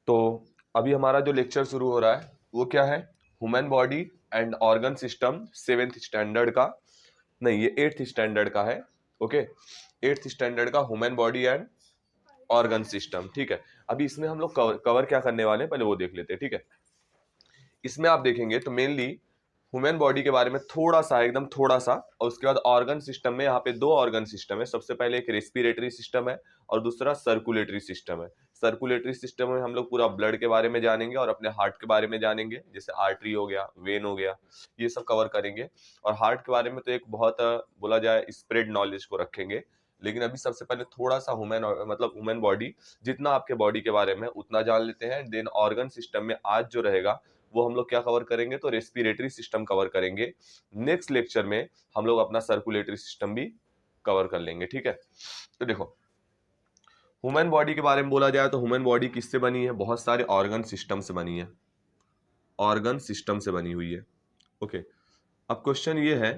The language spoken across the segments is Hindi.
तो अभी हमारा जो लेक्चर शुरू हो रहा है वो क्या है, human body and organ system, 7th standard का, नहीं ये 8th स्टैंडर्ड का है। ओके, 8th स्टैंडर्ड का human body and organ system. ठीक है, अभी इसमें हम लोग कवर क्या करने वाले हैं पहले वो देख लेते हैं। ठीक है, इसमें आप देखेंगे तो मेनली ह्यूमन बॉडी के बारे में थोड़ा सा, एकदम थोड़ा सा, और उसके बाद ऑर्गन सिस्टम में यहाँ पे 2 ऑर्गन सिस्टम है। सबसे पहले एक रेस्पिरेटरी सिस्टम है और दूसरा सर्कुलेटरी सिस्टम है। सर्कुलेटरी सिस्टम में हम लोग पूरा ब्लड के बारे में जानेंगे और अपने हार्ट के बारे में जानेंगे, जैसे आर्टरी हो गया, वेन हो गया, ये सब कवर करेंगे। और हार्ट के बारे में तो एक बहुत बोला जाए स्प्रेड नॉलेज को रखेंगे, लेकिन अभी सबसे पहले थोड़ा सा ह्यूमन बॉडी, जितना आपके बॉडी के बारे में उतना जान लेते हैं। देन ऑर्गन सिस्टम में आज जो रहेगा वो हम लोग क्या कवर करेंगे, तो रेस्पिरेटरी सिस्टम कवर करेंगे। नेक्स्ट लेक्चर में हम लोग अपना सर्कुलेटरी सिस्टम भी कवर कर लेंगे। ठीक है, तो देखो ह्यूमन बॉडी के बारे में बोला जाए तो ह्यूमन बॉडी किससे बनी है, बहुत सारे ऑर्गन सिस्टम से बनी है, ऑर्गन सिस्टम से बनी हुई है। ओके, अब क्वेश्चन ये है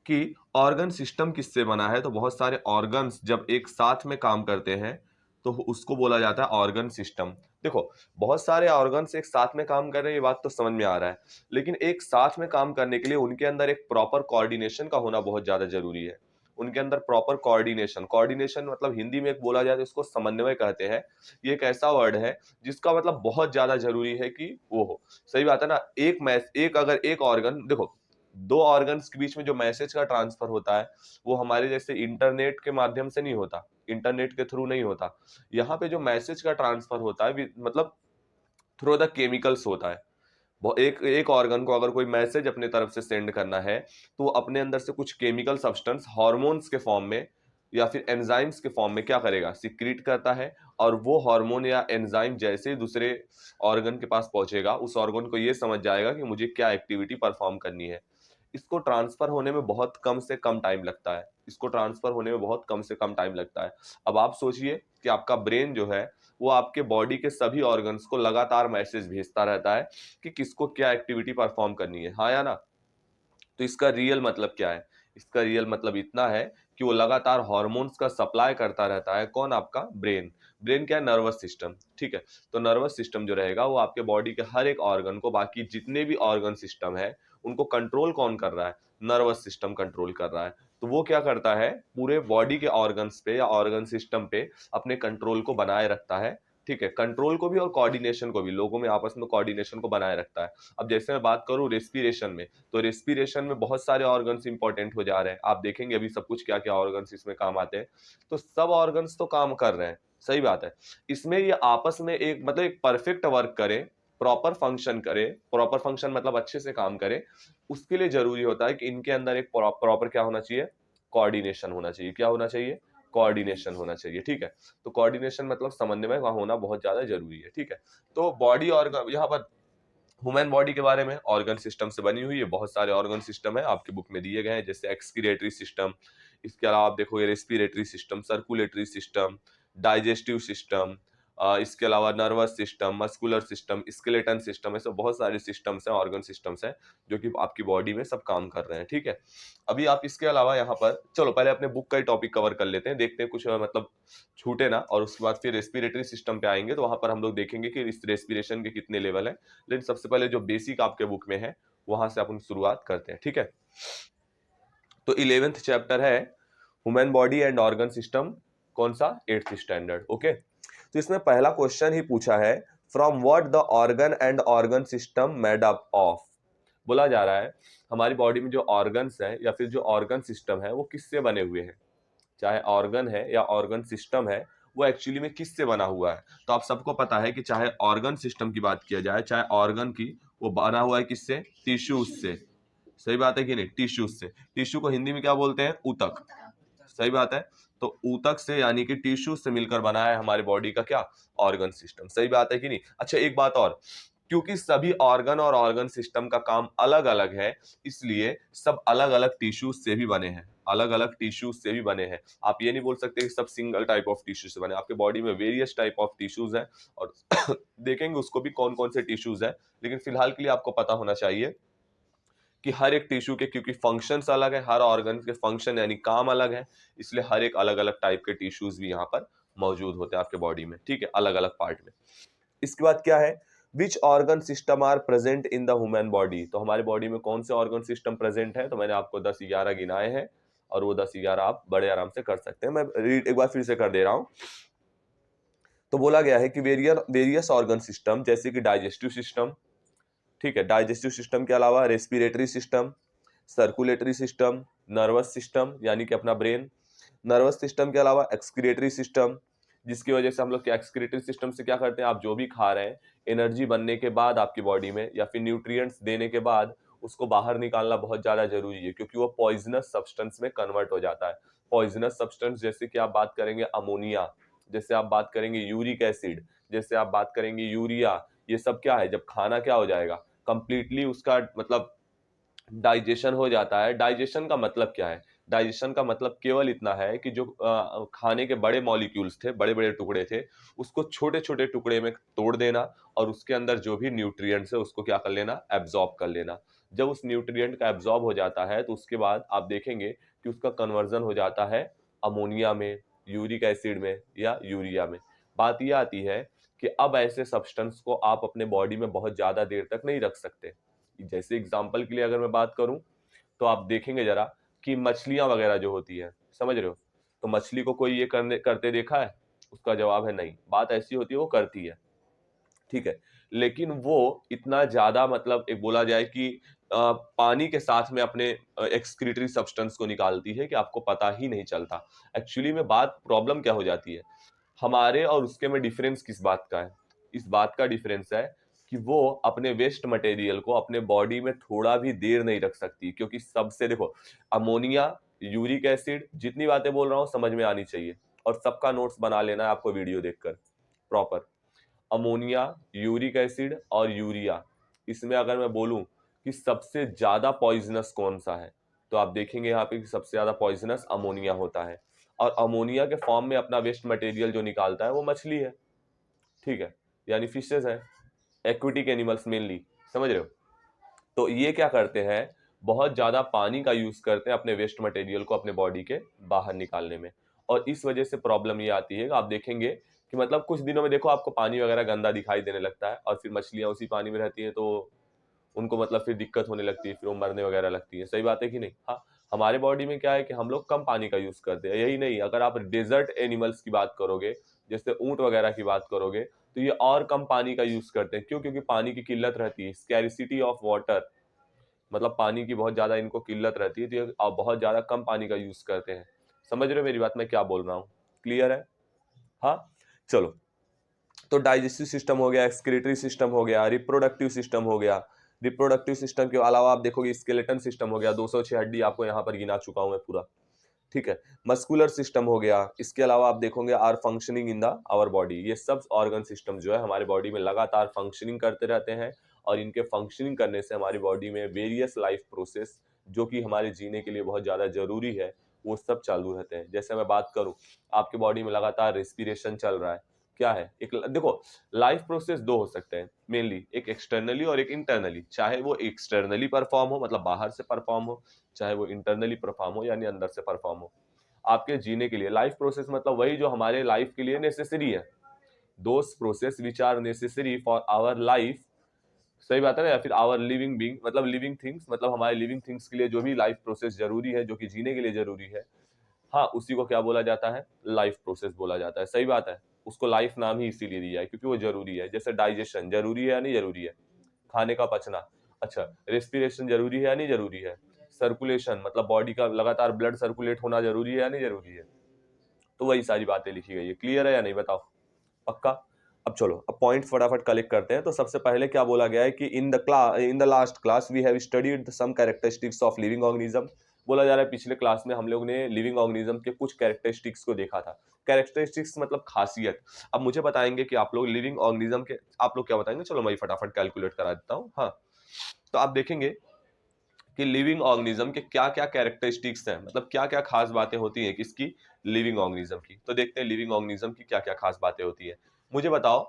कि ऑर्गन सिस्टम किससे बना है, तो बहुत सारे ऑर्गन्स जब एक साथ में काम करते हैं तो उसको बोला जाता है ऑर्गन सिस्टम। देखो बहुत सारे ऑर्गन्स एक साथ में काम कर रहे हैं, ये बात तो समझ में आ रहा है, लेकिन एक साथ में काम करने के लिए उनके अंदर एक प्रॉपर कोऑर्डिनेशन का होना बहुत ज्यादा जरूरी है। उनके अंदर प्रॉपर कोऑर्डिनेशन, कोऑर्डिनेशन मतलब हिंदी में एक बोला जाए तो इसको समन्वय कहते हैं। ये एक ऐसा वर्ड है जिसका मतलब बहुत ज्यादा जरूरी है कि वो हो। सही बात है ना, अगर एक ऑर्गन, देखो 2 ऑर्गन्स के बीच में जो मैसेज का ट्रांसफर होता है वो हमारे जैसे इंटरनेट के माध्यम से नहीं होता, इंटरनेट के थ्रू नहीं होता। यहाँ पे जो मैसेज का ट्रांसफर होता है मतलब थ्रू द केमिकल्स होता है। एक एक ऑर्गन को अगर कोई मैसेज अपने तरफ से सेंड करना है तो वो अपने अंदर से कुछ केमिकल सब्सटेंस हार्मोन्स के फॉर्म में या फिर एंजाइम्स के फॉर्म में क्या करेगा, सिक्रीट करता है। और वो हार्मोन या एंजाइम जैसे ही दूसरे ऑर्गन के पास पहुंचेगा, उस ऑर्गन को ये समझ जाएगा कि मुझे क्या एक्टिविटी परफॉर्म करनी है। इसको ट्रांसफर होने में बहुत कम से कम टाइम लगता है, इसको ट्रांसफर होने में बहुत कम से कम टाइम लगता है। अब आप सोचिए कि आपका ब्रेन जो है वो आपके बॉडी के सभी ऑर्गन्स को लगातार मैसेज भेजता रहता है कि किसको क्या एक्टिविटी परफॉर्म करनी है, हाँ या ना। तो इसका रियल मतलब क्या है, इसका रियल मतलब इतना है कि वो लगातार हार्मोन्स का सप्लाई करता रहता है। कौन, आपका ब्रेन। ब्रेन क्या है, नर्वस सिस्टम। ठीक है, तो नर्वस सिस्टम जो रहेगा वो आपके बॉडी के हर एक ऑर्गन को, बाकी जितने भी ऑर्गन सिस्टम है उनको कंट्रोल कौन कर रहा है, नर्वस सिस्टम कंट्रोल कर रहा है। तो वो क्या करता है, पूरे बॉडी के ऑर्गन्स पे या ऑर्गन सिस्टम पे अपने कंट्रोल को बनाए रखता है। ठीक है, कंट्रोल को भी और कोऑर्डिनेशन को भी, लोगों में आपस में कोऑर्डिनेशन को बनाए रखता है। अब जैसे मैं बात करूं रेस्पिरेशन में, तो रेस्पिरेशन में बहुत सारे ऑर्गन्स इंपॉर्टेंट हो जा रहे हैं। आप देखेंगे अभी सब कुछ क्या क्या ऑर्गन्स इसमें काम आते हैं, तो सब ऑर्गन्स तो काम कर रहे हैं, सही बात है। इसमें ये आपस में एक परफेक्ट वर्क करे, प्रॉपर फंक्शन करे, प्रॉपर फंक्शन मतलब अच्छे से काम करे, उसके लिए जरूरी होता है कि इनके अंदर एक प्रॉपर क्या होना चाहिए, कोऑर्डिनेशन होना चाहिए। क्या होना चाहिए, कोऑर्डिनेशन होना चाहिए। ठीक है, तो कोऑर्डिनेशन मतलब समन्वय का होना बहुत ज्यादा जरूरी है। ठीक है, तो बॉडी ऑर्गन, यहाँ पर ह्यूमन बॉडी के बारे में ऑर्गन सिस्टम से बनी हुई है। बहुत सारे ऑर्गन सिस्टम है आपके बुक में दिए गए हैं, जैसे एक्सक्रीटरी सिस्टम, इसके अलावा आप देखोगे respiratory system, circulatory system, digestive system, इसके अलावा nervous system, muscular system, skeleton system, ऐसे बहुत सारे सिस्टम्स हैं, ऑर्गन सिस्टम्स हैं जो कि आपकी बॉडी में सब काम कर रहे हैं। ठीक है, अभी आप इसके अलावा यहाँ पर चलो पहले अपने बुक का ही टॉपिक कवर कर लेते हैं, देखते हैं कुछ मतलब छूटे ना, और उसके बाद फिर रेस्पिरेटरी सिस्टम पे आएंगे तो वहां पर हम लोग देखेंगे कि इस रेस्पिरेशन के कितने लेवल है। लेकिन सबसे पहले जो बेसिक आपके बुक में है वहां से अपन शुरुआत करते हैं। ठीक है, तो 11th चैप्टर है human body and organ system, कौन सा, 8th स्टैंडर्ड। ओके, तो इसमें पहला क्वेश्चन ही पूछा है, from what the organ and organ system made up of. बोला जा रहा है हमारी बॉडी में जो ऑर्गन्स है या फिर जो ऑर्गन सिस्टम है वो किससे बने हुए हैं, चाहे ऑर्गन है या ऑर्गन सिस्टम है, वो एक्चुअली में किससे बना हुआ है। तो आप सबको पता है कि चाहे ऑर्गन सिस्टम की बात किया जाए, चाहे ऑर्गन की, वो बना हुआ है किससे, टिश्यूज से। सही बात है कि नहीं, टिश्यूज से। टिश्यू को हिंदी में क्या बोलते हैं, ऊतक। सही बात है, तो ऊतक से यानी कि टिश्यू से मिलकर बना है हमारे बॉडी का क्या, ऑर्गन सिस्टम। सही बात है कि नहीं। अच्छा एक बात और, क्योंकि सभी ऑर्गन और ऑर्गन सिस्टम का काम अलग अलग है, इसलिए सब अलग अलग टिश्यूज से भी बने हैं, अलग अलग टिश्यूज से भी बने हैं। आप ये नहीं बोल सकते कि सब सिंगल टाइप ऑफ टिश्यू से बने, आपके बॉडी में वेरियस टाइप ऑफ टिश्यूज हैं, और देखेंगे उसको भी कौन कौन से टिश्यूज हैं। लेकिन फिलहाल के लिए आपको पता होना चाहिए कि हर एक टिश्यू के क्योंकि फंक्शंस अलग है, हर ऑर्गन के फंक्शन यानी काम अलग है, इसलिए हर एक अलग अलग टाइप के टिश्यूज भी यहाँ पर मौजूद होते हैं आपके बॉडी में। ठीक है, अलग अलग पार्ट में। इसके बाद क्या है, which organ system are present in the human body, तो हमारे बॉडी में कौन से ऑर्गन सिस्टम प्रेजेंट है, तो मैंने आपको 10-11 गिनाए हैं और वो 10-11 आप बड़े आराम से कर सकते हैं। मैं रीड एक बार फिर से कर दे रहा हूं। तो बोला गया है कि वेरियस ऑर्गन सिस्टम, जैसे कि डाइजेस्टिव सिस्टम, ठीक है, डाइजेस्टिव सिस्टम के अलावा respiratory system, circulatory system, nervous system यानी कि अपना ब्रेन, नर्वस सिस्टम के अलावा एक्सक्रीटरी सिस्टम, जिसकी वजह से हम लोग एक्सक्रीटरी सिस्टम से क्या करते हैं, आप जो भी खा रहे हैं एनर्जी बनने के बाद आपकी बॉडी में या फिर न्यूट्रिएंट्स देने के बाद उसको बाहर निकालना बहुत ज्यादा जरूरी है, क्योंकि वो पॉइजनस सब्सटेंस में कन्वर्ट हो जाता है। पॉइजनस सब्सटेंस जैसे कि आप बात करेंगे अमोनिया, जैसे आप बात करेंगे यूरिक एसिड, जैसे आप बात करेंगे यूरिया, ये सब क्या है, जब खाना क्या हो जाएगा, कंप्लीटली उसका मतलब डाइजेशन हो जाता है। डाइजेशन का मतलब क्या है, डाइजेशन का मतलब केवल इतना है कि जो खाने के बड़े मॉलिक्यूल्स थे, बड़े बड़े टुकड़े थे, उसको छोटे छोटे टुकड़े में तोड़ देना और उसके अंदर जो भी न्यूट्रिएंट्स है उसको क्या कर लेना, एब्जॉर्ब कर लेना। जब उस न्यूट्रिएंट का एब्जॉर्ब हो जाता है तो उसके बाद आप देखेंगे कि उसका कन्वर्जन हो जाता है अमोनिया में, यूरिक एसिड में या यूरिया में। बात यह आती है कि अब ऐसे सब्सटेंस को आप अपने बॉडी में बहुत ज्यादा देर तक नहीं रख सकते। जैसे एग्जाम्पल के लिए अगर मैं बात करूं तो आप देखेंगे जरा कि मछलियां वगैरह जो होती है, समझ रहे हो, तो मछली को कोई ये करते देखा है, उसका जवाब है नहीं। बात ऐसी होती है वो करती है, ठीक है, लेकिन वो इतना ज्यादा मतलब एक बोला जाए कि पानी के साथ में अपने एक्सक्रीटरी सब्सटेंस को निकालती है कि आपको पता ही नहीं चलता। एक्चुअली में बात प्रॉब्लम क्या हो जाती है, हमारे और उसके में डिफरेंस किस बात का है, इस बात का डिफरेंस है कि वो अपने वेस्ट मटेरियल को अपने बॉडी में थोड़ा भी देर नहीं रख सकती, क्योंकि सबसे देखो, अमोनिया, यूरिक एसिड, जितनी बातें बोल रहा हूं समझ में आनी चाहिए और सबका नोट्स बना लेना है आपको वीडियो देखकर प्रॉपर। अमोनिया, यूरिक एसिड और यूरिया, इसमें अगर मैं बोलूं कि सबसे ज्यादा पॉइजनस कौन सा है, तो आप देखेंगे यहाँ पे कि सबसे ज्यादा पॉइजनस अमोनिया होता है। और अमोनिया के फॉर्म में अपना वेस्ट मटेरियल जो निकालता है वो मछली है, ठीक है, यानी फिशेज है, एक्वेटिक एनिमल्स मेनली, समझ रहे हो। तो ये क्या करते हैं, बहुत ज्यादा पानी का यूज करते हैं अपने वेस्ट मटेरियल को अपने बॉडी के बाहर निकालने में। और इस वजह से प्रॉब्लम ये आती है, आप देखेंगे कि मतलब कुछ दिनों में देखो आपको पानी वगैरह गंदा दिखाई देने लगता है और फिर मछलियां उसी पानी में रहती हैं तो उनको मतलब फिर दिक्कत होने लगती है, फिर वो मरने वगैरह लगती है। सही बात है कि नहीं। हाँ, हमारे बॉडी में क्या है कि हम लोग कम पानी का यूज करते हैं। यही नहीं, अगर आप डेजर्ट एनिमल्स की बात करोगे, जैसे ऊंट वगैरह की बात करोगे, तो ये और कम पानी का यूज करते हैं। क्यों? क्योंकि पानी की किल्लत रहती है, स्कैरिसिटी ऑफ वाटर, मतलब पानी की बहुत ज्यादा इनको किल्लत रहती है, तो ये बहुत ज्यादा कम पानी का यूज करते हैं। समझ रहे हो मेरी बात, मैं क्या बोल रहा हूँ, क्लियर है। हाँ, चलो, तो डाइजेस्टिव सिस्टम हो गया, एक्सक्रीटरी सिस्टम हो गया, रिप्रोडक्टिव सिस्टम हो गया। रिप्रोडक्टिव सिस्टम के अलावा आप देखोगे स्केलेटन सिस्टम हो गया, 206 हड्डी आपको यहाँ पर गिना चुका हूं मैं पूरा, ठीक है। मस्कुलर सिस्टम हो गया, इसके अलावा आप देखोगे are functioning in the our body. ये सब ऑर्गन सिस्टम जो है हमारे बॉडी में लगातार फंक्शनिंग करते रहते हैं और इनके फंक्शनिंग करने से हमारी बॉडी में वेरियस लाइफ प्रोसेस जो कि हमारे जीने के लिए बहुत ज्यादा जरूरी है वो सब चालू रहते हैं। जैसे मैं बात करूं, आपके बॉडी में लगातार रेस्पिरेशन चल रहा है, क्या है, एक देखो, लाइफ प्रोसेस दो हो सकते हैं मेनली, एक एक्सटर्नली और एक इंटरनली। चाहे वो एक्सटर्नली परफॉर्म हो, मतलब बाहर से परफॉर्म हो, चाहे वो इंटरनली परफॉर्म हो यानी अंदर से परफॉर्म हो। आपके जीने के लिए लाइफ प्रोसेस मतलब वही जो हमारे लाइफ के लिए नेसेसरी है, those process which are necessary for our life. सही बात है ना, या फिर आवर लिविंग बीइंग, मतलब लिविंग थिंग्स, मतलब हमारे लिविंग थिंग्स के लिए जो भी लाइफ प्रोसेस जरूरी है, जो कि जीने के लिए जरूरी है, हाँ, उसी को क्या बोला जाता है, लाइफ प्रोसेस बोला जाता है। सही बात है, उसको लाइफ नाम ही इसीलिए दिया है क्योंकि वो जरूरी है। जैसे डाइजेशन जरूरी है या नहीं जरूरी है, खाने का पचना, अच्छा, रेस्पिरेशन जरूरी है या नहीं जरूरी है, सर्कुलेशन मतलब बॉडी का लगातार ब्लड सर्कुलेट होना जरूरी है या नहीं जरूरी है। तो वही सारी बातें लिखी गई है। क्लियर है या नहीं, बताओ, पक्का। अब चलो, अब पॉइंट फटाफट कलेक्ट करते हैं। तो सबसे पहले क्या बोला गया है कि in the last class we have studied some characteristics of living organism. बोला जा रहा है पिछले क्लास में हम लोग ने लिविंग ऑर्गेनिज्म के कुछ कैरेक्टरिस्टिक्स को देखा था। कैरेक्टरिस्टिक्स मतलब खासियत। अब मुझे बताएंगे कि आप लोग लिविंग ऑर्गेनिज्म के, आप लोग क्या बताएंगे, चलो मैं फटाफट कैलकुलेट करा देता हूँ। हाँ, तो आप देखेंगे कि लिविंग ऑर्गेनिज्म के क्या क्या कैरेक्टरिस्टिक्स हैं, मतलब क्या क्या खास बातें होती हैं किसकी, लिविंग ऑर्गेनिज्म की। तो देखते हैं लिविंग ऑर्गेनिज्म की क्या क्या खास बातें होती है। मुझे बताओ,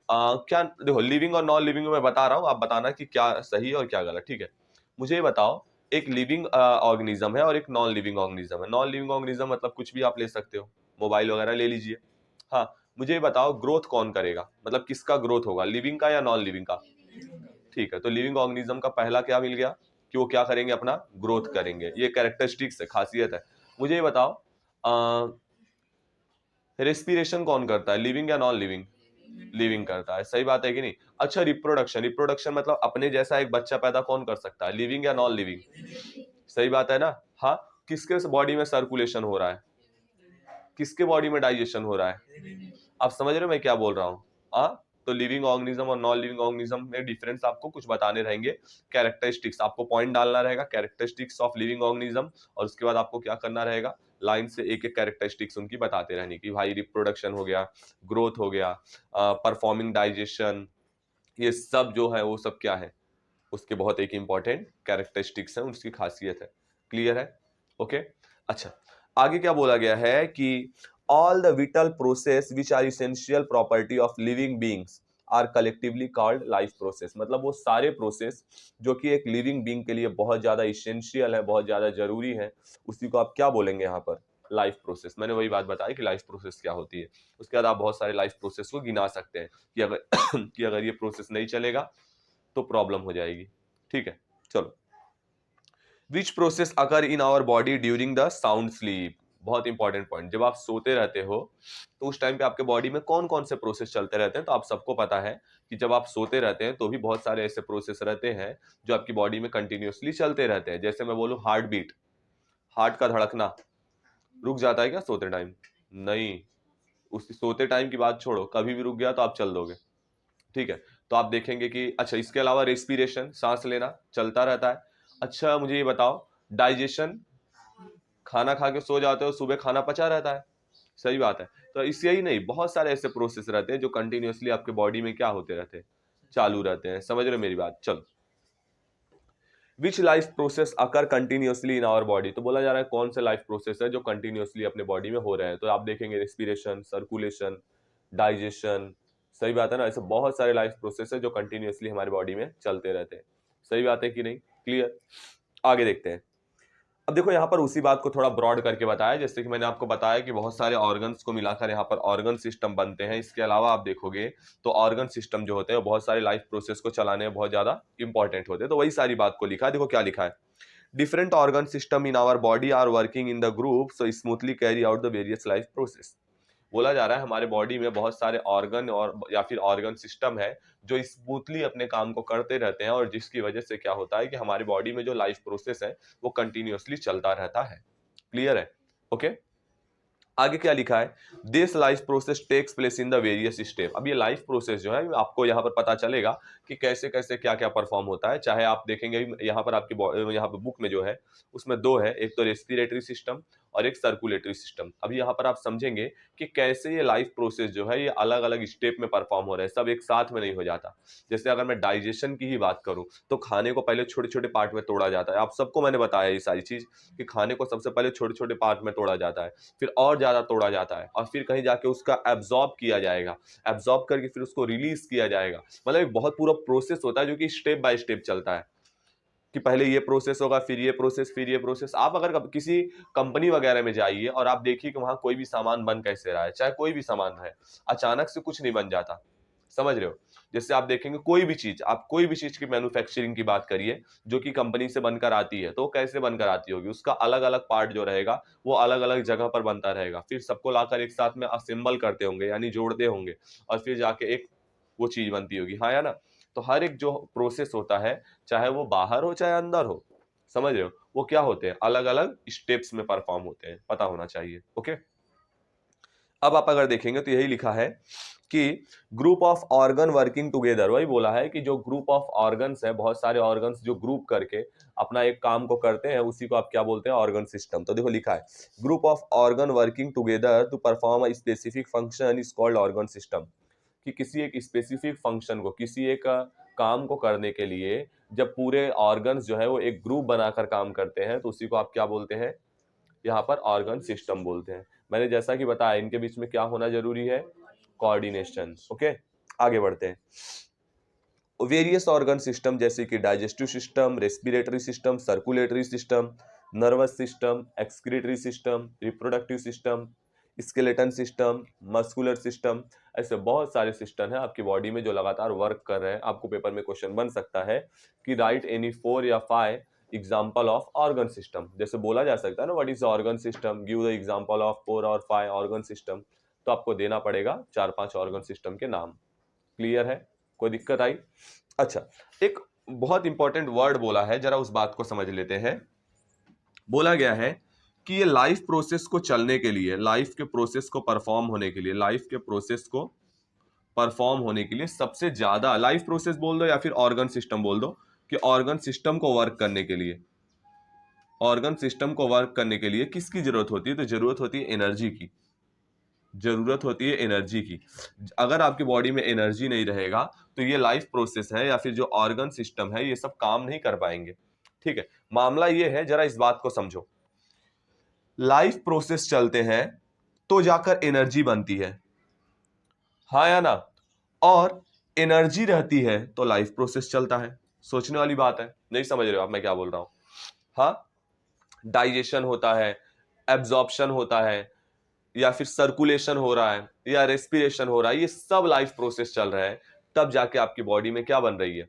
क्या देखो, लिविंग और नॉन लिविंग मैं बता रहा हूँ, आप बताना कि क्या सही है और क्या गलत, ठीक है। मुझे ये बताओ, एक लिविंग ऑर्गेनिज्म है और एक नॉन लिविंग ऑर्गेनिज्म है। नॉन लिविंग ऑर्गेनिज्म मतलब कुछ भी आप ले सकते हो, मोबाइल वगैरह ले लीजिए, हाँ, मुझे ये बताओ ग्रोथ कौन करेगा, मतलब किसका ग्रोथ होगा, लिविंग का या नॉन लिविंग का? ठीक है, तो लिविंग ऑर्गेनिज्म का पहला क्या मिल गया कि वो क्या करेंगे, अपना ग्रोथ करेंगे। ये कैरेक्टरिस्टिक्स है, खासियत है। मुझे ये बताओ रेस्पिरेशन कौन करता है, लिविंग या नॉन लिविंग? लिविंग करता है, सही बात है कि नहीं? अच्छा, रिप्रोडक्शन, रिप्रोडक्शन मतलब अपने जैसा एक बच्चा पैदा कौन कर सकता है, लिविंग या नॉन लिविंग? सही बात है ना? हाँ, किसके बॉडी में सर्कुलेशन हो रहा है, किसके बॉडी में डाइजेशन हो रहा है? आप समझ रहे हो मैं क्या बोल रहा हूँ? हाँ, तो लिविंग ऑर्गेनिज्म और नॉन लिविंग ऑर्गेनिज्म में डिफरेंस आपको कुछ बताने रहेंगे। कैरेक्टरिस्टिक्स आपको पॉइंट डालना रहेगा, कैरेक्टरिस्टिक्स ऑफ लिविंग ऑर्गेनिज्म, और उसके बाद आपको क्या करना रहेगा, लाइन से एक एक कैरेक्टरिस्टिक्स उनकी बताते रहने की। भाई रिप्रोडक्शन हो गया, ग्रोथ हो गया, परफॉर्मिंग डाइजेशन, ये सब जो है वो सब क्या है, उसके बहुत एक इंपॉर्टेंट कैरेक्टरिस्टिक्स है, उसकी खासियत है। क्लियर है? ओके। अच्छा, आगे क्या बोला गया है कि all the vital process which are essential property of living beings are collectively called life process. मतलब वो सारे प्रोसेस जो कि एक लिविंग बींग के लिए बहुत ज्यादा इसेंशियल है, बहुत ज्यादा जरूरी है, उसी को आप क्या बोलेंगे यहाँ पर, लाइफ प्रोसेस। मैंने वही बात बताई कि लाइफ प्रोसेस क्या होती है। उसके बाद आप बहुत सारे लाइफ प्रोसेस को गिना सकते हैं कि अगर कि अगर ये प्रोसेस नहीं चलेगा तो प्रॉब्लम हो जाएगी। ठीक है, चलो। Which process occur in our body during the sound sleep. बहुत इंपॉर्टेंट पॉइंट, जब आप सोते रहते हो तो उस टाइम पे आपके बॉडी में कौन कौन से प्रोसेस चलते रहते हैं, तो आप सबको पता है कि जब आप सोते रहते हैं तो भी बहुत सारे ऐसे प्रोसेस रहते हैं जो आपकी बॉडी में कंटिन्यूअसली चलते रहते हैं। जैसे मैं बोलूं हार्ट बीट, हार्ट का धड़कना रुक जाता है क्या सोते टाइम? नहीं, उस सोते टाइम की बात छोड़ो, कभी भी रुक गया तो आप चल दोगे। ठीक है, तो आप देखेंगे कि अच्छा, इसके अलावा रेस्पिरेशन, सांस लेना चलता रहता है। अच्छा, मुझे ये बताओ डाइजेशन, खाना खा के सो जाते हो, सुबह खाना पचा रहता है, सही बात है। तो इससे ही नहीं, बहुत सारे ऐसे प्रोसेस रहते हैं जो कंटिन्यूअसली आपके बॉडी में क्या होते रहते हैं, चालू रहते हैं। समझ रहे हो मेरी बात? चलो, which life process occur continuously in our body. तो बोला जा रहा है कौन से लाइफ प्रोसेस है जो कंटिन्यूअसली अपने बॉडी में हो रहे हैं। तो आप देखेंगे रेस्पिरेशन, सर्कुलेशन, डाइजेशन, सही बात है ना? ऐसे बहुत सारे लाइफ प्रोसेस है जो कंटिन्यूअसली हमारे बॉडी में चलते रहते हैं। सही बात है कि नहीं? क्लियर? आगे देखते हैं। अब देखो यहाँ पर उसी बात को थोड़ा ब्रॉड करके बताया, जैसे कि मैंने आपको बताया कि बहुत सारे ऑर्गन्स को मिलाकर यहाँ पर ऑर्गन सिस्टम बनते हैं। इसके अलावा आप देखोगे तो ऑर्गन सिस्टम जो होते हैं बहुत सारे लाइफ प्रोसेस को चलाने में बहुत ज्यादा इंपॉर्टेंट होते हैं। तो वही सारी बात को लिखा है, देखो क्या लिखा है। Different organ system in our body are working in the group so smoothly carry out the various life process. बोला जा रहा है हमारे बॉडी में बहुत सारे ऑर्गन और या फिर ऑर्गन सिस्टम है जो स्मूथली अपने काम को करते रहते हैं, और जिसकी वजह से क्या होता है कि हमारी बॉडी में जो लाइफ प्रोसेस है वो कंटिन्यूअसली चलता रहता है। क्लियर है? ओके। आगे क्या लिखा है, this life process takes place in the various step. अब ये लाइफ प्रोसेस जो है आपको यहाँ पर पता चलेगा कि कैसे कैसे क्या क्या परफॉर्म होता है। चाहे आप देखेंगे यहाँ पर आपकी यहाँ पर बुक में जो है उसमें दो है, एक तो रेस्पिरेटरी सिस्टम और एक सर्कुलेटरी सिस्टम। अभी यहाँ पर आप समझेंगे कि कैसे ये लाइफ प्रोसेस जो है ये अलग अलग स्टेप में परफॉर्म हो रहे हैं, सब एक साथ में नहीं हो जाता। जैसे अगर मैं डाइजेशन की ही बात करूं तो खाने को पहले छोटे छोटे पार्ट में तोड़ा जाता है। आप सबको मैंने बताया ये सारी चीज कि खाने को सबसे पहले छोटे छोटे पार्ट में तोड़ा जाता है, फिर और ज्यादा तोड़ा जाता है, और फिर कहीं जाके उसका एब्जॉर्ब किया जाएगा, एब्जॉर्ब करके फिर उसको रिलीज किया जाएगा। मतलब एक बहुत पूरा प्रोसेस होता है जो कि स्टेप बाय स्टेप चलता है कि पहले ये प्रोसेस होगा, फिर ये प्रोसेस, फिर ये प्रोसेस। आप अगर किसी कंपनी वगैरह में जाइए और आप देखिए कि वहां कोई भी सामान बन कैसे रहा है, चाहे कोई भी सामान है, अचानक से कुछ नहीं बन जाता। समझ रहे हो? जैसे आप देखेंगे कोई भी चीज, आप कोई भी चीज की मैन्युफैक्चरिंग की बात करिए जो कि कंपनी से बनकर आती है, तो कैसे बनकर आती होगी, उसका अलग अलग पार्ट जो रहेगा वो अलग अलग जगह पर बनता रहेगा, फिर सबको लाकर एक साथ में असेंबल करते होंगे, यानी जोड़ते होंगे, और फिर जाके एक वो चीज बनती होगी। हाँ या ना? तो हर एक जो प्रोसेस होता है, चाहे वो बाहर हो चाहे अंदर हो, समझ रहे हो, वो क्या होते हैं, अलग अलग स्टेप्स में परफॉर्म होते हैं, पता होना चाहिए। ओके। अब आप अगर देखेंगे तो यही लिखा है कि group of organ working together. वही बोला है कि जो ग्रुप ऑफ ऑर्गन्स है, बहुत सारे ऑर्गन्स जो ग्रुप करके अपना एक काम को करते हैं, उसी को आप क्या बोलते हैं, ऑर्गन सिस्टम। तो देखो लिखा है group of organ working together to perform a specific function is called organ system. कि किसी एक स्पेसिफिक फंक्शन को, किसी एक काम को करने के लिए जब पूरे ऑर्गन्स जो है वो एक ग्रुप बनाकर काम करते हैं तो उसी को आप क्या बोलते हैं, यहाँ पर ऑर्गन सिस्टम बोलते हैं। मैंने जैसा कि बताया इनके बीच में क्या होना जरूरी है, कोऑर्डिनेशन। ओके, आगे बढ़ते हैं। वेरियस ऑर्गन सिस्टम जैसे कि digestive system, respiratory system, circulatory system, nervous system, excretory system, reproductive system, skeleton system, muscular system, ऐसे बहुत सारे सिस्टम हैं आपकी बॉडी में जो लगातार वर्क कर रहे हैं। आपको पेपर में क्वेश्चन बन सकता है कि राइट एनी 4 या 5 एग्जांपल ऑफ ऑर्गन सिस्टम। जैसे बोला जा सकता है ना, what is organ system, give the example of 4 और 5 ऑर्गन सिस्टम। तो आपको देना पड़ेगा 4-5 ऑर्गन सिस्टम के नाम। क्लियर है? कोई दिक्कत आई? अच्छा, एक बहुत इंपॉर्टेंट वर्ड बोला है, जरा उस बात को समझ लेते हैं। बोला गया है कि ये लाइफ प्रोसेस को चलने के लिए, लाइफ के प्रोसेस को परफॉर्म होने के लिए, लाइफ के प्रोसेस को परफॉर्म होने के लिए सबसे ज्यादा, लाइफ प्रोसेस बोल दो या फिर ऑर्गन सिस्टम बोल दो, कि ऑर्गन सिस्टम को वर्क करने के लिए, ऑर्गन सिस्टम को वर्क करने के लिए किसकी जरूरत होती है? तो जरूरत होती है एनर्जी की। जरूरत होती है एनर्जी की। अगर आपकी बॉडी में एनर्जी नहीं रहेगा तो ये लाइफ प्रोसेस है या फिर जो ऑर्गन सिस्टम है ये सब काम नहीं कर पाएंगे। ठीक है, मामला ये है, जरा इस बात को समझो। लाइफ प्रोसेस चलते हैं तो जाकर एनर्जी बनती है, हाँ या ना? और एनर्जी रहती है तो लाइफ प्रोसेस चलता है। सोचने वाली बात है, नहीं समझ रहे हो आप मैं क्या बोल रहा हूं? हाँ, डाइजेशन होता है, एब्जॉर्प्शन होता है, या फिर सर्कुलेशन हो रहा है, या रेस्पिरेशन हो रहा है, ये सब लाइफ प्रोसेस चल रहा है, तब जाके आपकी बॉडी में क्या बन रही है?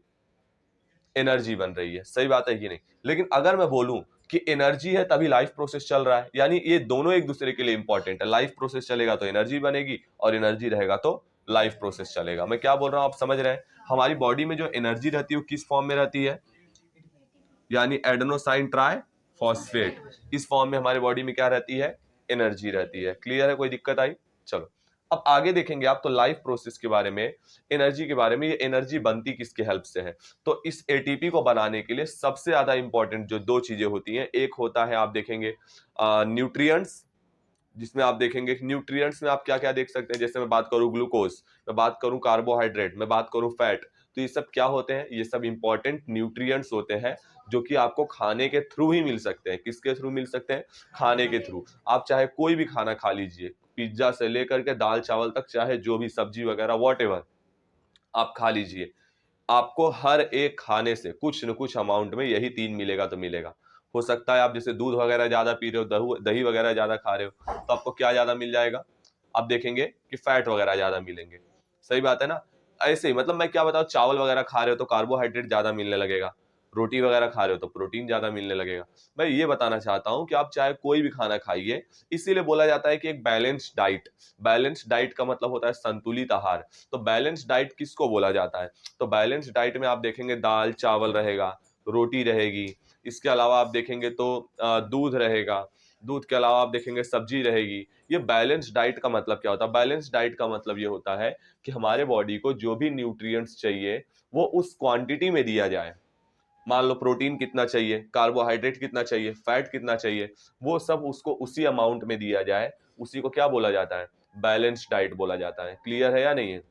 एनर्जी बन रही है। सही बात है कि नहीं? लेकिन अगर मैं बोलूं कि एनर्जी है तभी लाइफ प्रोसेस चल रहा है, यानी ये दोनों एक दूसरे के लिए इंपॉर्टेंट है। लाइफ प्रोसेस चलेगा तो एनर्जी बनेगी, और एनर्जी रहेगा तो लाइफ प्रोसेस चलेगा। मैं क्या बोल रहा हूं आप समझ रहे हैं? हमारी बॉडी में जो एनर्जी रहती है वो किस फॉर्म में रहती है? यानी एडेनोसाइन ट्राई फॉस्फेट, इस फॉर्म में हमारी बॉडी में क्या रहती है? एनर्जी रहती है। क्लियर है? कोई दिक्कत आई? चलो, अब आगे देखेंगे आप तो लाइफ प्रोसेस के बारे में, एनर्जी के बारे में। ये एनर्जी बनती किसके हेल्प से है? तो इस एटीपी को बनाने के लिए सबसे ज्यादा इंपॉर्टेंट जो दो चीजें होती हैं, एक होता है आप देखेंगे न्यूट्रिएंट्स, जिसमें आप देखेंगे कि न्यूट्रिएंट्स में आप क्या क्या देख सकते हैं। जैसे मैं बात करूं ग्लूकोज, मैं बात करूं कार्बोहाइड्रेट, मैं बात करूं फैट, तो ये सब क्या होते हैं? ये सब इंपॉर्टेंट न्यूट्रिएंट्स होते हैं जो कि आपको खाने के थ्रू ही मिल सकते हैं। किसके थ्रू मिल सकते हैं? खाने के थ्रू। आप चाहे कोई भी खाना खा लीजिए, पिज्जा से लेकर के दाल चावल तक, चाहे जो भी सब्जी वगैरह वॉट आप खा लीजिए, आपको हर एक खाने से कुछ न कुछ अमाउंट में यही तीन मिलेगा तो मिलेगा। हो सकता है आप जैसे दूध वगैरह ज्यादा पी रहे हो, दही वगैरह ज्यादा खा रहे हो, तो आपको क्या ज्यादा मिल जाएगा? आप देखेंगे कि फैट वगैरह ज्यादा मिलेंगे। सही बात है ना? ऐसे ही मतलब मैं क्या बताऊं, चावल वगैरह खा रहे हो तो कार्बोहाइड्रेट ज्यादा मिलने लगेगा, रोटी वगैरह खा रहे हो तो प्रोटीन ज्यादा मिलने लगेगा। मैं ये बताना चाहता हूं कि आप चाहे कोई भी खाना खाइए, इसीलिए बोला जाता है कि एक बैलेंस डाइट, बैलेंस डाइट का मतलब होता है संतुलित आहार। तो बैलेंस डाइट किसको बोला जाता है? तो बैलेंस डाइट में आप देखेंगे दाल चावल रहेगा, रोटी रहेगी, इसके अलावा आप देखेंगे तो दूध रहेगा, दूध के अलावा आप देखेंगे सब्जी रहेगी। ये बैलेंस डाइट का मतलब क्या होता है? बैलेंस डाइट का मतलब ये होता है कि हमारे बॉडी को जो भी न्यूट्रिएंट्स चाहिए वो उस क्वांटिटी में दिया जाए। मान लो प्रोटीन कितना चाहिए, कार्बोहाइड्रेट कितना चाहिए, फैट कितना चाहिए, वो सब उसको उसी अमाउंट में दिया जाए। उसी को क्या बोला जाता है? बैलेंस डाइट बोला जाता है। क्लियर है या नहीं है?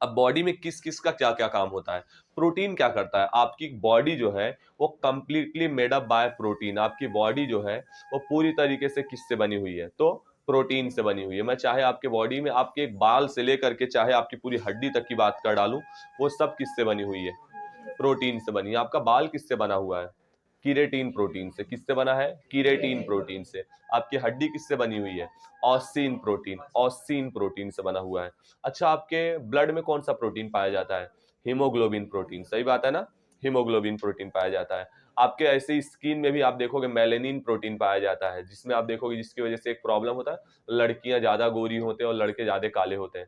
अब बॉडी में किस किस का क्या क्या काम होता है? प्रोटीन क्या करता है? आपकी बॉडी जो है वो completely made up bye protein. आपकी बॉडी जो है वो पूरी तरीके से किससे बनी हुई है? तो प्रोटीन से बनी हुई है। मैं चाहे आपके बॉडी में आपके एक बाल से लेकर के चाहे आपकी पूरी हड्डी तक की बात कर डालूं, वो सब किससे बनी हुई है? प्रोटीन से बनी है। आपका बाल किससे बना हुआ है? कीरेटिन प्रोटीन से। किससे बना है? कीरेटिन प्रोटीन से। आपकी हड्डी किससे बनी हुई है? ऑस्सीन प्रोटीन, ऑस्सीन प्रोटीन से बना हुआ है। अच्छा, आपके ब्लड में कौन सा प्रोटीन पाया जाता है? Haemoglobin protein. सही बात है ना? हीमोग्लोबिन प्रोटीन पाया जाता है। आपके ऐसे ही स्किन में भी आप देखोगे मेलेनिन प्रोटीन पाया जाता है, जिसमें आप देखोगे जिसकी वजह से एक प्रॉब्लम होता है, लड़कियां ज्यादा गोरी होते हैं और लड़के ज्यादा काले होते हैं।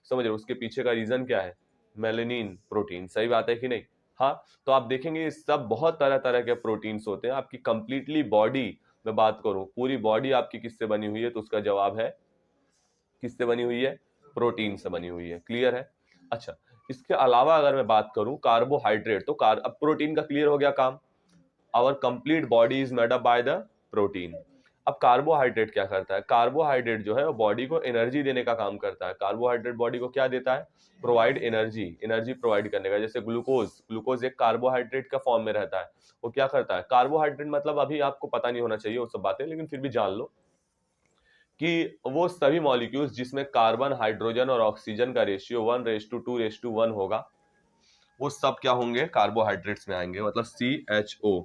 समझ रहे हो? उसके पीछे का रीजन क्या है? Melanin protein. सही बात है कि नहीं? हाँ, तो आप देखेंगे ये सब बहुत तरह तरह के प्रोटीन्स होते हैं। आपकी कंप्लीटली बॉडी में बात करूं, पूरी बॉडी आपकी किससे बनी हुई है? तो उसका जवाब है किससे बनी हुई है? प्रोटीन से बनी हुई है। क्लियर है? अच्छा, इसके अलावा अगर मैं बात करूं कार्बोहाइड्रेट, तो अब प्रोटीन का क्लियर हो गया काम। Our complete body is made up by the protein. अब कार्बोहाइड्रेट क्या करता है? कार्बोहाइड्रेट जो है वो बॉडी को एनर्जी देने का काम करता है। कार्बोहाइड्रेट बॉडी को क्या देता है? प्रोवाइड एनर्जी, एनर्जी प्रोवाइड करने का। जैसे ग्लूकोज, ग्लूकोज एक कार्बोहाइड्रेट का फॉर्म में रहता है। वो क्या करता है? कार्बोहाइड्रेट मतलब अभी आपको पता नहीं होना चाहिए वो सब बातें, लेकिन फिर भी जान लो कि वो सभी मॉलिक्यूल्स जिसमें कार्बन हाइड्रोजन और ऑक्सीजन का रेशियो 1:2:1 होगा, वो सब क्या होंगे? कार्बोहाइड्रेट्स में आएंगे। मतलब CHO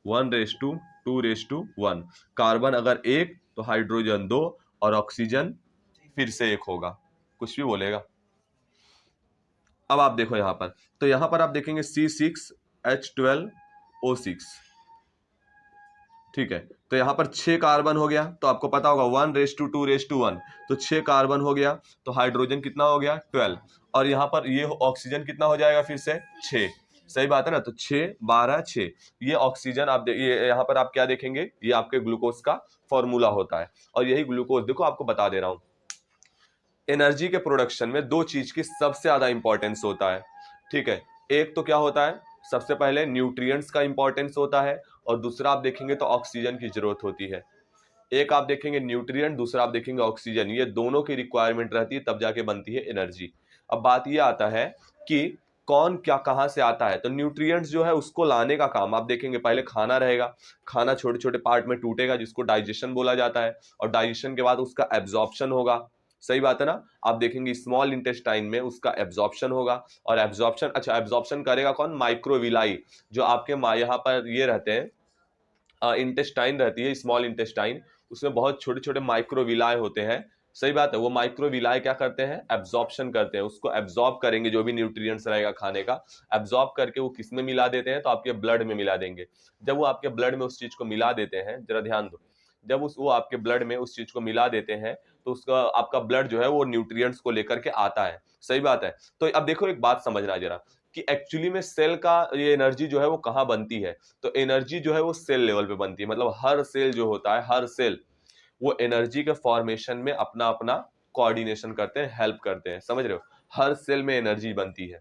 1:2:1। कार्बन अगर एक तो हाइड्रोजन दो, और ऑक्सीजन फिर से एक होगा, कुछ भी बोलेगा। अब आप देखो यहां पर, तो यहां पर आप देखेंगे C6H12O6, ठीक है। तो यहां पर 6 कार्बन हो गया, तो आपको पता होगा 1:2:1, तो 6 कार्बन हो गया, तो हाइड्रोजन कितना हो गया 12, और यहां पर ये ऑक्सीजन कितना हो जाएगा फिर से 6, सही बात है ना। तो 6 12 6, ये ऑक्सीजन आप ये यहाँ पर आप क्या देखेंगे, ये आपके ग्लूकोज का फॉर्मूला होता है। और यही ग्लूकोज, देखो आपको बता दे रहा हूं, एनर्जी के प्रोडक्शन में दो चीज की सबसे ज्यादा इंपॉर्टेंस होता है, ठीक है। एक तो क्या होता है, सबसे पहले न्यूट्रिएंट्स का इंपॉर्टेंस होता है, और दूसरा आप देखेंगे तो ऑक्सीजन की जरूरत होती है। एक आप देखेंगे न्यूट्रिएंट, दूसरा आप देखेंगे ऑक्सीजन, ये दोनों की रिक्वायरमेंट रहती है, तब जाके बनती है एनर्जी। अब बात ये आता है कि कौन क्या कहाँ से आता है, तो न्यूट्रिएंट्स जो है उसको लाने का काम आप देखेंगे, पहले खाना रहेगा, खाना छोटे छोटे पार्ट में टूटेगा जिसको डाइजेशन बोला जाता है, और डाइजेशन के बाद उसका एब्जॉर्प्शन होगा, सही बात है ना। आप देखेंगे स्मॉल इंटेस्टाइन में उसका एब्जॉर्प्शन होगा, और एब्जॉर्प्शन, अच्छा एब्जॉर्प्शन करेगा कौन, माइक्रोविलाई, जो आपके यहाँ पर ये रहते हैं, इंटेस्टाइन रहती है, स्मॉल इंटेस्टाइन, उसमें बहुत छोटे छोटे माइक्रोविलाय होते हैं, सही बात है। वो माइक्रोविलाय क्या करते हैं, एब्जॉर्प्शन करते हैं, उसको एब्जॉर्ब करेंगे, जो भी न्यूट्रिएंट्स रहेगा खाने का, एब्जॉर्ब करके वो किस में मिला देते हैं, तो आपके ब्लड में मिला देंगे। जब वो आपके ब्लड में उस चीज को मिला देते हैं, जरा ध्यान दो, जब वो आपके ब्लड में उस चीज को मिला देते हैं, तो उसका आपका ब्लड जो है वो न्यूट्रिएंट्स को लेकर के आता है, सही बात है। तो अब देखो एक बात समझना जरा, कि एक्चुअली में सेल का ये एनर्जी जो है वो कहाँ बनती है, तो एनर्जी जो है वो सेल लेवल पे बनती है, मतलब हर सेल जो होता है, हर सेल वो एनर्जी के फॉर्मेशन में अपना अपना कोऑर्डिनेशन करते हैं, हेल्प करते हैं, समझ रहे हो, हर सेल में एनर्जी बनती है,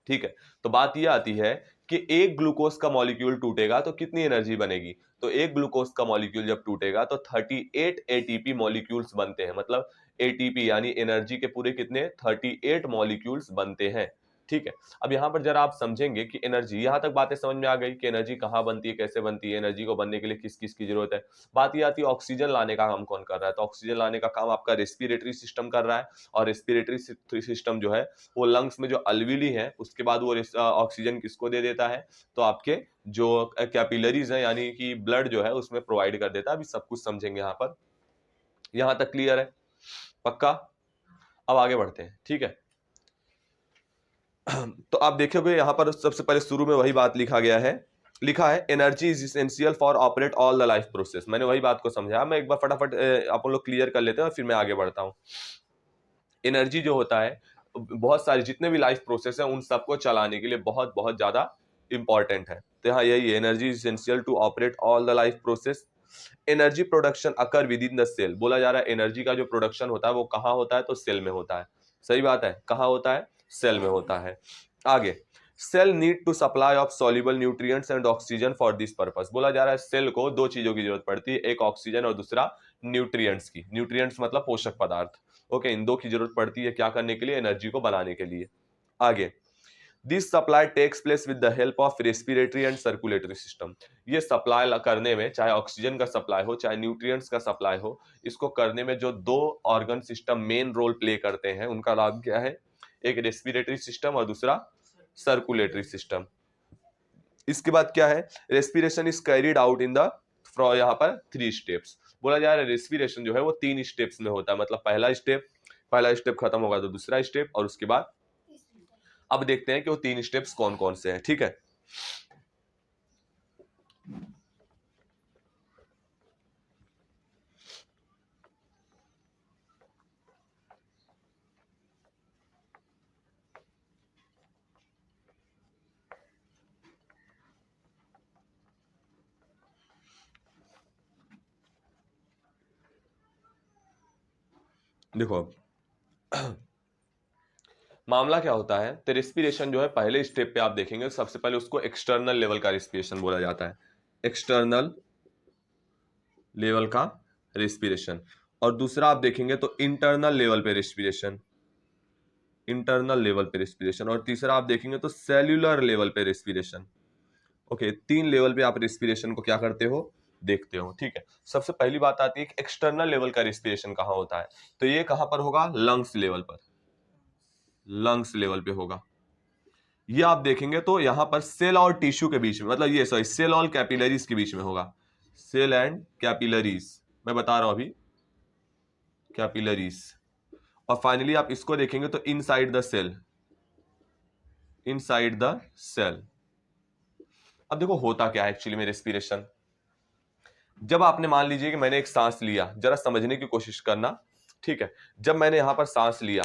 ठीक है। तो बात यह आती है कि एक ग्लूकोज का मॉलिक्यूल टूटेगा तो कितनी एनर्जी बनेगी, तो एक ग्लूकोज का मॉलिक्यूल जब टूटेगा तो 38 एटीपी मॉलिक्यूल्स बनते हैं, मतलब एटीपी यानी एनर्जी के पूरे कितने 38 मॉलिक्यूल्स बनते हैं, ठीक है। अब यहां पर जरा आप समझेंगे कि एनर्जी, यहां तक बातें समझ में आ गई कि एनर्जी कहां बनती है, कैसे बनती है, एनर्जी को बनने के लिए किस किस की जरूरत है। बात ये आती है ऑक्सीजन लाने का काम कौन कर रहा है, तो ऑक्सीजन लाने का काम आपका रेस्पिरेटरी सिस्टम कर रहा है, और रेस्पिरेटरी सिस्टम जो है वो लंग्स में जो अलविली है उसके बाद वो ऑक्सीजन किसको दे देता है, तो आपके जो कैपिलरीज है यानी कि ब्लड जो है उसमें प्रोवाइड कर देता है। अभी सब कुछ समझेंगे यहाँ पर, यहां तक क्लियर है, पक्का। अब आगे बढ़ते हैं, ठीक है। तो आप देखोगे यहां पर सबसे पहले शुरू में वही बात लिखा है energy is essential for operate all the life process, मैंने वही बात को समझाया, मैं एक बार फटाफट अपन लोग क्लियर कर लेते हैं और फिर मैं आगे बढ़ता हूं। एनर्जी जो होता है बहुत सारे जितने भी लाइफ प्रोसेस है उन सबको चलाने के लिए बहुत बहुत ज्यादा इंपॉर्टेंट है, तो हाँ यही energy is essential to operate all the life process. Energy production occur within the cell, बोला जा रहा है एनर्जी का जो प्रोडक्शन होता है वो कहाँ होता है, तो सेल में होता है, सही बात है, कहाँ होता है, सेल में होता है। आगे, cell need to supply of soluble nutrients and oxygen for this purpose, बोला जा रहा है सेल को दो चीजों की जरूरत पड़ती है, एक ऑक्सीजन और दूसरा न्यूट्रिएंट्स की, न्यूट्रिएंट्स मतलब पोषक पदार्थ, ओके, इन दो की जरूरत पड़ती है क्या करने के लिए, एनर्जी को बनाने के लिए। आगे, this supply takes place with the help of respiratory and circulatory system, ये सप्लाई करने में चाहे ऑक्सीजन का सप्लाई हो चाहे न्यूट्रिएंट्स का सप्लाई हो, इसको करने में जो दो organ system main role play करते हैं उनका नाम क्या है, एक रेस्पिरेटरी सिस्टम और दूसरा सर्कुलेटरी सिस्टम। इसके बाद क्या है, respiration is carried out in the यहाँ पर 3 स्टेप्स, बोला जा रहा है रेस्पिरेशन जो है वो 3 स्टेप्स में होता है, मतलब पहला स्टेप खत्म होगा तो दूसरा स्टेप, और उसके बाद अब देखते हैं कि वो 3 स्टेप्स कौन कौन से हैं, ठीक है। देखो मामला क्या होता है, तो रेस्पिरेशन जो है पहले स्टेप पे आप देखेंगे सबसे पहले उसको एक्सटर्नल लेवल का रेस्पिरेशन बोला जाता है, एक्सटर्नल लेवल का रेस्पिरेशन, और दूसरा आप देखेंगे तो इंटरनल लेवल पे रेस्पिरेशन, इंटरनल लेवल पे रेस्पिरेशन, और तीसरा आप देखेंगे तो सेल्यूलर लेवल पे रेस्पिरेशन, ओके, 3 लेवल पे आप रेस्पिरेशन को क्या करते हो, देखते हो, ठीक है। सबसे पहली बात आती है कि एक्सटर्नल लेवल का रेस्पिरेशन कहाँ होता है, तो ये कहां पर होगा, लंग्स लेवल पर, लंग्स लेवल पे होगा। ये आप देखेंगे तो यहां पर सेल और टिश्यू के बीच में, मतलब ये सॉरी सेल और कैपिलरीज के बीच में होगा, सेल एंड कैपिलरीज मैं बता रहा हूं अभी, कैपिलरीज, और फाइनली आप इसको देखेंगे तो inside the cell, inside the cell. अब देखो होता क्या है एक्चुअली में रेस्पिरेशन। जब आपने मान लीजिए कि मैंने एक सांस लिया, जरा समझने की कोशिश करना, ठीक है। जब मैंने यहां पर सांस लिया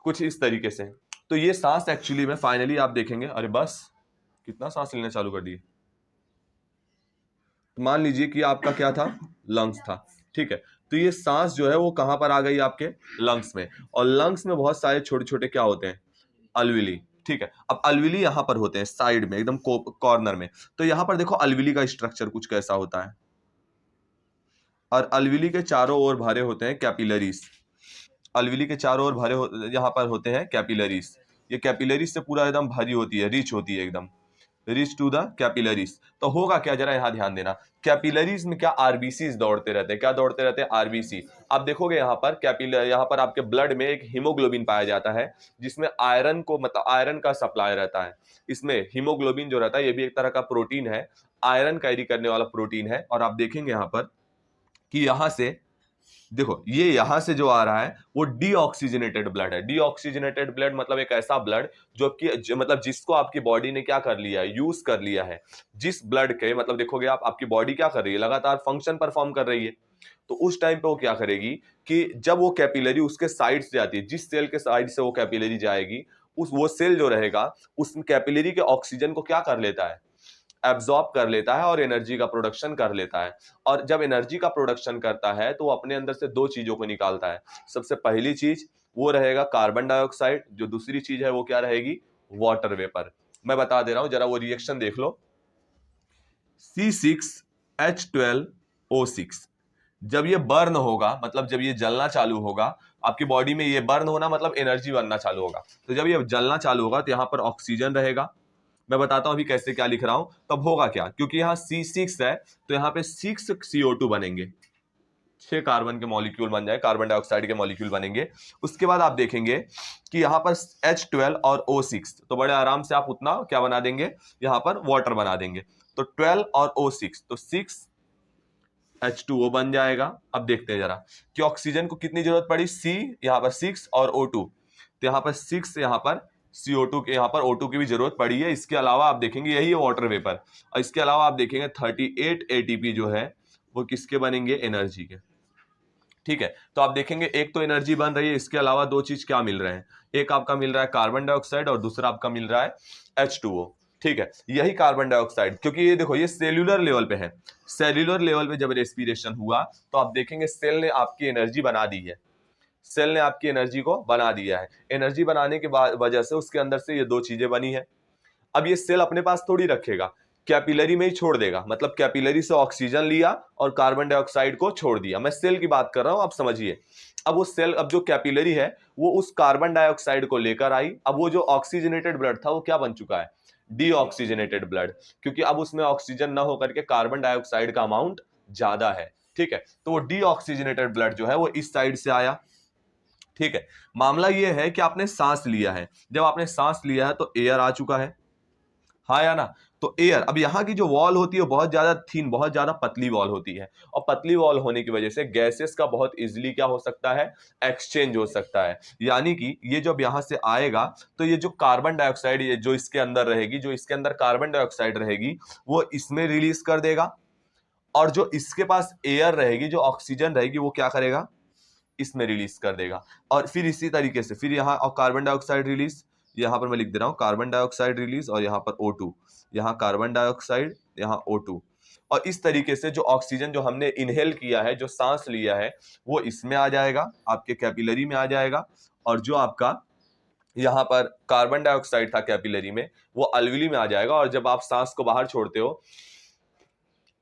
कुछ इस तरीके से, तो ये सांस एक्चुअली में फाइनली आप देखेंगे, अरे बस कितना सांस लेना चालू कर दिए। तो मान लीजिए कि आपका क्या था, लंग्स था, ठीक है। तो ये सांस जो है वो कहां पर आ गई, आपके लंग्स में, और लंग्स में बहुत सारे छोटे छोटे क्या होते हैं, अलविली, ठीक है। अब अलविली यहां पर होते हैं साइड में एकदम कॉर्नर में। तो यहां पर देखो अलविली का स्ट्रक्चर कुछ कैसा होता है, और अलविली के चारों ओर भरे होते हैं कैपिलरीज। अलविली के चारों ओर यहाँ पर होते हैं कैपिलरीज। ये कैपिलरीज से पूरा एकदम भरी होती है, रिच होती है एकदम, रिच टू द कैपिलरीज। तो होगा क्या, जरा यहाँ ध्यान देना, कैपिलरीज में क्या आरबीसी दौड़ते रहते हैं, क्या दौड़ते रहते हैं, आरबीसी। आप देखोगे यहाँ पर यहाँ पर आपके ब्लड में एक हीमोग्लोबिन पाया जाता है, जिसमें आयरन को मतलब आयरन का सप्लाई रहता है। इसमें हीमोग्लोबिन जो रहता है ये भी एक तरह का प्रोटीन है, आयरन कैरी करने वाला प्रोटीन है। और आप देखेंगे यहाँ पर कि यहां से देखो, ये यहां से जो आ रहा है वो डीऑक्सीजनेटेड ब्लड है। डीऑक्सीजनेटेड ब्लड मतलब एक ऐसा ब्लड मतलब जिसको आपकी बॉडी ने क्या कर लिया है, यूज कर लिया है। जिस ब्लड के मतलब देखोगे आप, आपकी बॉडी क्या कर रही है, लगातार फंक्शन परफॉर्म कर रही है। तो उस टाइम पे वो क्या करेगी कि जब वो कैपिलरी उसके साइड से जाती है, जिस सेल के साइड से वो कैपिलरी जाएगी, वो सेल जो रहेगा उस कैपिलरी के ऑक्सीजन को क्या कर लेता है, एब्जॉर्ब कर लेता है और एनर्जी का प्रोडक्शन कर लेता है। और जब एनर्जी का प्रोडक्शन करता है तो वो अपने अंदर से दो चीजों को निकालता है। सबसे पहली चीज वो रहेगा कार्बन डाइऑक्साइड, जो दूसरी चीज है वो क्या रहेगी, वाटर वेपर। मैं बता दे रहा हूं, जरा वो रिएक्शन देख लो। C6H12O6 जब ये बर्न होगा, मतलब जब ये जलना चालू होगा, आपकी बॉडी में ये बर्न होना मतलब एनर्जी बनना चालू होगा। तो जब ये जलना चालू होगा तो यहां पर ऑक्सीजन रहेगा। मैं बताता हूं अभी कैसे क्या लिख रहा हूं, तब होगा क्या, क्योंकि यहां C6 है तो यहां पे 6 CO2 बनेंगे, 6 कार्बन के मॉलिक्यूल बन जाए, कार्बन डाइऑक्साइड के मॉलिक्यूल बनेंगे। उसके बाद आप देखेंगे कि यहां पर H12 और O6, तो बड़े आराम से आप उतना क्या बना देंगे, यहां पर वाटर बना देंगे। तो 12 और O6 तो 6H2O बन जाएगा। अब देखते हैं जरा कि ऑक्सीजन को कितनी जरूरत पड़ी, C यहां पर 6 और O2, तो यहां पर 6, यहां पर CO2 के, यहां पर O2 की भी जरूरत पड़ी है। इसके अलावा आप देखेंगे यही है वाटर वेपर, और इसके अलावा आप देखेंगे 38 ATP जो है वो किसके बनेंगे, एनर्जी के, ठीक है। तो आप देखेंगे एक तो एनर्जी बन रही है, इसके अलावा दो चीज क्या मिल रहे हैं, एक आपका मिल रहा है कार्बन डाइऑक्साइड और दूसरा आपका मिल रहा है H2O, ठीक है। यही कार्बन डाइऑक्साइड, क्योंकि ये देखो ये सेल्यूलर लेवल पे है, सेल्यूलर लेवल पे जब रेस्पिरेशन हुआ तो आप देखेंगे सेल ने आपकी एनर्जी बना दी है, सेल ने आपकी एनर्जी को बना दिया है। एनर्जी बनाने के बाद वजह से उसके अंदर से ये दो चीजें बनी है। अब ये सेल अपने पास थोड़ी रखेगा, कैपिलरी में ही छोड़ देगा, मतलब कैपिलरी से ऑक्सीजन लिया और कार्बन डाइऑक्साइड को छोड़ दिया। मैं सेल की बात कर रहा हूं, आप समझिए। अब वो सेल, अब जो कैपिलरी है वो उस कार्बन डाइऑक्साइड को लेकर आई। अब वो जो ऑक्सीजनेटेड ब्लड था वो क्या बन चुका है, डीऑक्सीजनेटेड ब्लड, क्योंकि अब उसमें ऑक्सीजन ना होकर के कार्बन डाइऑक्साइड का अमाउंट ज्यादा है, ठीक है। तो वो डीऑक्सीजनेटेड ब्लड जो है वो इस साइड से आया, ठीक है। मामला ये है कि आपने सांस लिया है, जब आपने सांस लिया है तो एयर आ चुका है, हाँ या ना। तो एयर, अब यहाँ की जो वॉल होती है बहुत ज्यादा थीन, बहुत ज्यादा पतली वॉल होती है, और पतली वॉल होने की वजह से गैसेस का बहुत इजीली क्या हो सकता है, एक्सचेंज हो सकता है। यानी कि ये जब यहां से आएगा तो ये जो कार्बन डाइऑक्साइड ये जो इसके अंदर रहेगी, जो इसके अंदर कार्बन डाइऑक्साइड रहेगी वो इसमें रिलीज कर देगा, और जो इसके पास एयर रहेगी, जो ऑक्सीजन रहेगी, वो क्या करेगा, इसमें रिलीज कर देगा। और फिर इसी तरीके से फिर यहाँ और कार्बन डाइऑक्साइड रिलीज, यहाँ पर मैं लिख दे रहा हूँ कार्बन डाइऑक्साइड रिलीज, और यहाँ पर O2, यहाँ कार्बन डाइऑक्साइड, यहाँ O2। और इस तरीके से जो ऑक्सीजन जो हमने इनहेल किया है, जो सांस लिया है, वो इसमें आ जाएगा, आपके कैपिलरी में आ जाएगा। और जो आपका यहाँ पर कार्बन डाइऑक्साइड था कैपिलरी में, वो अलविली में आ जाएगा। और जब आप सांस को बाहर छोड़ते हो,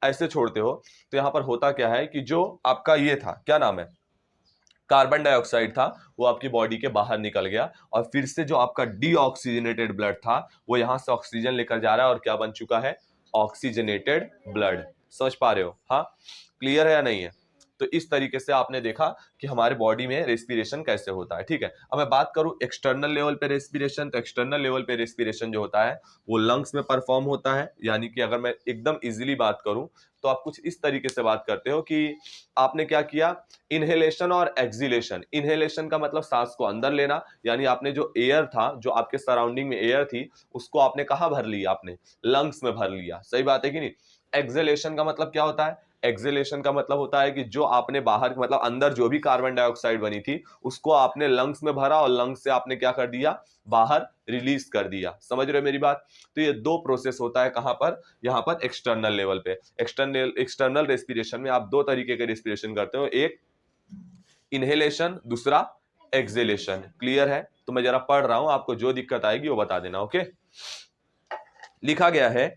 ऐसे छोड़ते हो, तो यहाँ पर होता क्या है कि जो आपका ये था, क्या नाम है, कार्बन डाइऑक्साइड था, वो आपकी बॉडी के बाहर निकल गया, और फिर से जो आपका डीऑक्सीजनेटेड ब्लड था वो यहां से ऑक्सीजन लेकर जा रहा है और क्या बन चुका है, ऑक्सीजनेटेड ब्लड। समझ पा रहे हो, हाँ, क्लियर है या नहीं है। तो इस तरीके से आपने देखा कि हमारे बॉडी में रेस्पिरेशन कैसे होता है। ठीक है, अब मैं बात करूं एक्सटर्नल लेवल पे रेस्पिरेशन, तो एक्सटर्नल लेवल पे रेस्पिरेशन जो होता है वो लंग्स में परफॉर्म होता है। यानी कि अगर मैं एकदम इजीली बात करूं तो आप कुछ इस तरीके से बात करते हो कि आपने क्या किया, इनहेलेशन और एक्सहेलेशन। इनहेलेशन का मतलब सांस को अंदर लेना, यानी आपने जो एयर था, जो आपके सराउंडिंग में एयर थी, उसको आपने कहां भर लिया, आपने लंग्स में भर लिया। सही बात है कि नहीं। एक्सहेलेशन का मतलब क्या होता है, एक्सहेलेशन का मतलब होता है कि जो आपने बाहर मतलब अंदर जो भी कार्बन डाइऑक्साइड बनी थी उसको आपने लंग्स में भरा और लंग्स से आपने क्या कर दिया, बाहर रिलीज कर दिया। समझ रहे हो मेरी बात। तो ये दो प्रोसेस होता है कहां पर, यहां पर एक्सटर्नल लेवल पे। एक्सटर्नल रेस्पिरेशन में आप दो तरीके के रेस्पिरेशन करते हो, एक इनहेलेशन, दूसरा एक्सहेलेशन। क्लियर है। तो मैं जरा पढ़ रहा हूं, आपको जो दिक्कत आएगी वो बता देना। ओके, लिखा गया है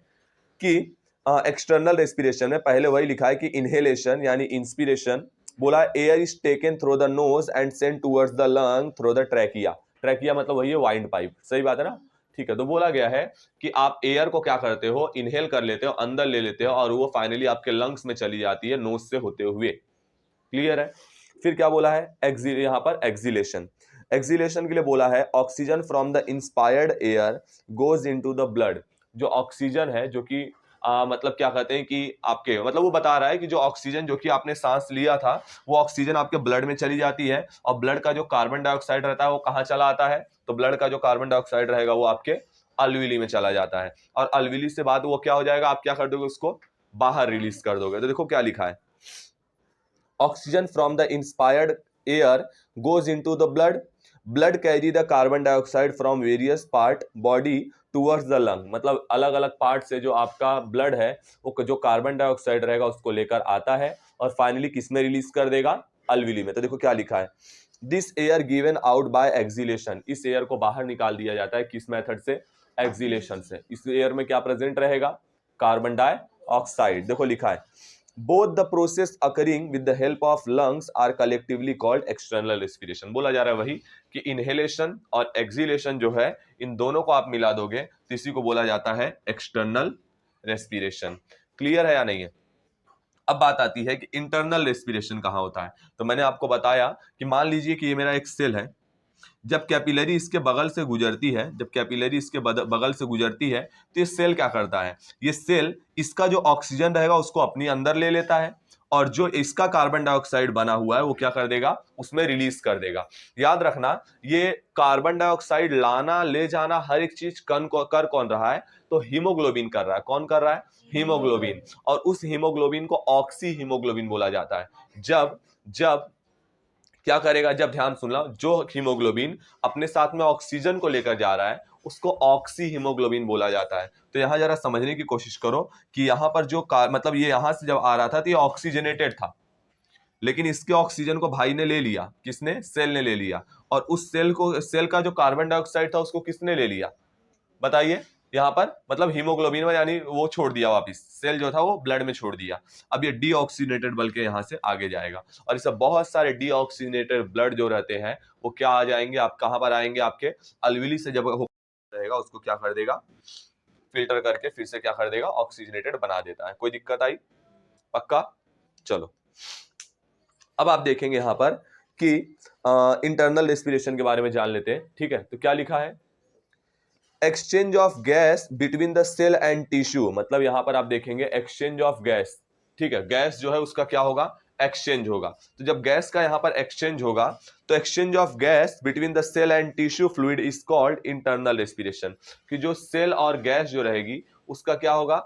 कि एक्सटर्नल रेस्पिरेशन में पहले वही लिखा है कि इनहेलेशन यानी इंस्पिरेशन, बोला air is taken through the nose and sent towards the lung through the trachea. Trachea मतलब वही है वाइंड पाइप। सही बात है ना। ठीक है, तो बोला गया है कि आप एयर को क्या करते हो, इनहेल कर लेते हो, अंदर ले लेते हो और वो फाइनली आपके लंग्स में चली जाती है नोज से होते हुए। क्लियर है। फिर क्या बोला है, यहां पर एक्सहिलेशन। एक्सहिलेशन के लिए बोला है oxygen from the inspired air goes into the blood. जो ऑक्सीजन है, जो कि मतलब क्या कहते हैं कि आपके मतलब वो बता रहा है कि जो ऑक्सीजन जो कि आपने सांस लिया था वो ऑक्सीजन आपके ब्लड में चली जाती है और ब्लड का जो कार्बन डाइऑक्साइड रहता है वो कहाँ चला आता है, तो ब्लड का जो कार्बन डाइऑक्साइड रहेगा वो आपके अलविली में चला जाता है और अलविली से बाद वो क्या हो जाएगा, आप क्या कर दोगे, उसको बाहर रिलीज कर दोगे। तो देखो क्या लिखा है, oxygen from the inspired air goes into the blood carry the carbon dioxide from various part body towards the lung। मतलब अलग अलग पार्ट से जो आपका ब्लड है वो जो कार्बन डाइऑक्साइड रहेगा उसको लेकर आता है और फाइनली किस में रिलीज कर देगा, अलविली में। तो देखो क्या लिखा है, this air given out by exhalation. इस एयर को बाहर निकाल दिया जाता है किस मेथड से, एक्सहिलेशन से। इस एयर में क्या प्रेजेंट रहेगा, कार्बन डाइऑक्साइड। देखो लिखा है both the process occurring with the help of lungs are collectively called external respiration। बोला जा रहा है वही कि इनहेलेशन और एक्सहिलेशन जो है इन दोनों को आप मिला दोगे तो इसी को बोला जाता है एक्सटर्नल रेस्पिरेशन। क्लियर है या नहीं है। अब बात आती है कि इंटरनल रेस्पिरेशन कहां होता है। तो मैंने आपको बताया कि मान लीजिए कि ये मेरा एक सेल है, जब कैपिलरी इसके बगल से गुजरती है, जब कैपिलरी इसके बगल से गुजरती है तो ये सेल क्या करता है, ये सेल इसका जो ऑक्सीजन रहेगा उसको अपनी अंदर ले लेता है और जो इसका कार्बन डाइऑक्साइड बना हुआ है वो क्या कर देगा, उसमें रिलीज कर देगा। याद रखना ये कार्बन डाइऑक्साइड लाना ले जाना हर एक चीज कर कौन रहा है, तो हीमोग्लोबिन कर रहा है। कौन कर रहा है, हीमोग्लोबिन। और उस हीमोग्लोबिन को ऑक्सी हीमोग्लोबिन बोला जाता है। जब जब क्या करेगा, जब ध्यान सुनना, जो हीमोग्लोबिन अपने साथ में ऑक्सीजन को लेकर जा रहा है उसको ऑक्सी हीमोग्लोबिन बोला जाता है। तो यहां जरा समझने की कोशिश करो कि यहां पर जो मतलब ये यहां से जब आ रहा था तो ये ऑक्सीजनेटेड था, लेकिन इसके ऑक्सीजन को भाई ने ले लिया, किसने, सेल ने ले लिया। और उस सेल का जो कार्बन डाइऑक्साइड था उसको किसने ले लिया, बताइए। यहाँ पर मतलब हीमोग्लोबिन में, यानी वो छोड़ दिया वापिस, सेल जो था वो ब्लड में छोड़ दिया। अब ये डीऑक्सीनेटेड बल के यहाँ से आगे जाएगा और इसे बहुत सारे डीऑक्सीनेटेड ब्लड जो रहते हैं वो क्या आ जाएंगे, आप कहाँ पर आएंगे, आपके अलविली से जब रहेगा उसको क्या कर देगा, फिल्टर करके फिर से क्या कर देगा, ऑक्सीजनेटेड बना देता है। कोई दिक्कत आई, पक्का। चलो अब आप देखेंगे यहाँ पर कि इंटरनल रेस्पिरेशन के बारे में जान लेते हैं। ठीक है, तो क्या लिखा है, exchange of gas between the cell and tissue. मतलब यहां पर आप देखेंगे एक्सचेंज ऑफ गैस। ठीक है, गैस जो है उसका क्या होगा, एक्सचेंज होगा। तो जब गैस का यहां पर एक्सचेंज होगा तो exchange of gas between the cell and tissue fluid is called internal respiration. कि जो सेल और गैस जो रहेगी उसका क्या होगा,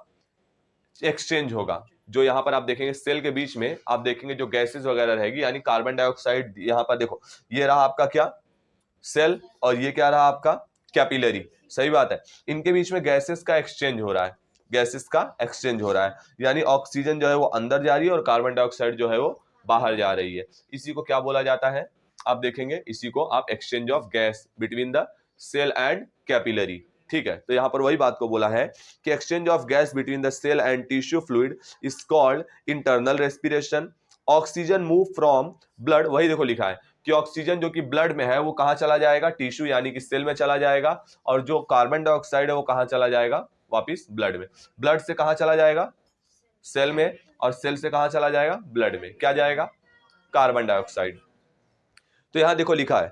एक्सचेंज होगा। जो यहां पर आप देखेंगे सेल के बीच में आप देखेंगे जो गैसेस वगैरह रहेगी, यानी कार्बन डाइऑक्साइड, यहां पर देखो ये रहा आपका क्या, सेल, और ये क्या रहा आपका, कैपिलरी। सही बात है, इनके बीच में गैसेस का एक्सचेंज हो रहा है, गैसेस का एक्सचेंज हो रहा है, यानी ऑक्सीजन जो है वो अंदर जा रही है और कार्बन डाइऑक्साइड जो है वो बाहर जा रही है। इसी को क्या बोला जाता है, आप देखेंगे इसी को आप exchange of gas between the cell and capillary. ठीक है, तो यहां पर वही बात को बोला है कि exchange of gas between the cell and tissue fluid is called internal respiration. Oxygen move from blood, वही देखो लिखा है कि ऑक्सीजन जो कि ब्लड में है वो कहां चला जाएगा, टिश्यू यानी कि सेल में चला जाएगा, और जो कार्बन डाइऑक्साइड है वो कहां चला जाएगा, वापिस ब्लड में। ब्लड से कहां चला जाएगा, सेल में, और सेल से कहां चला जाएगा, ब्लड में। क्या जाएगा, कार्बन डाइऑक्साइड। तो यहां देखो लिखा है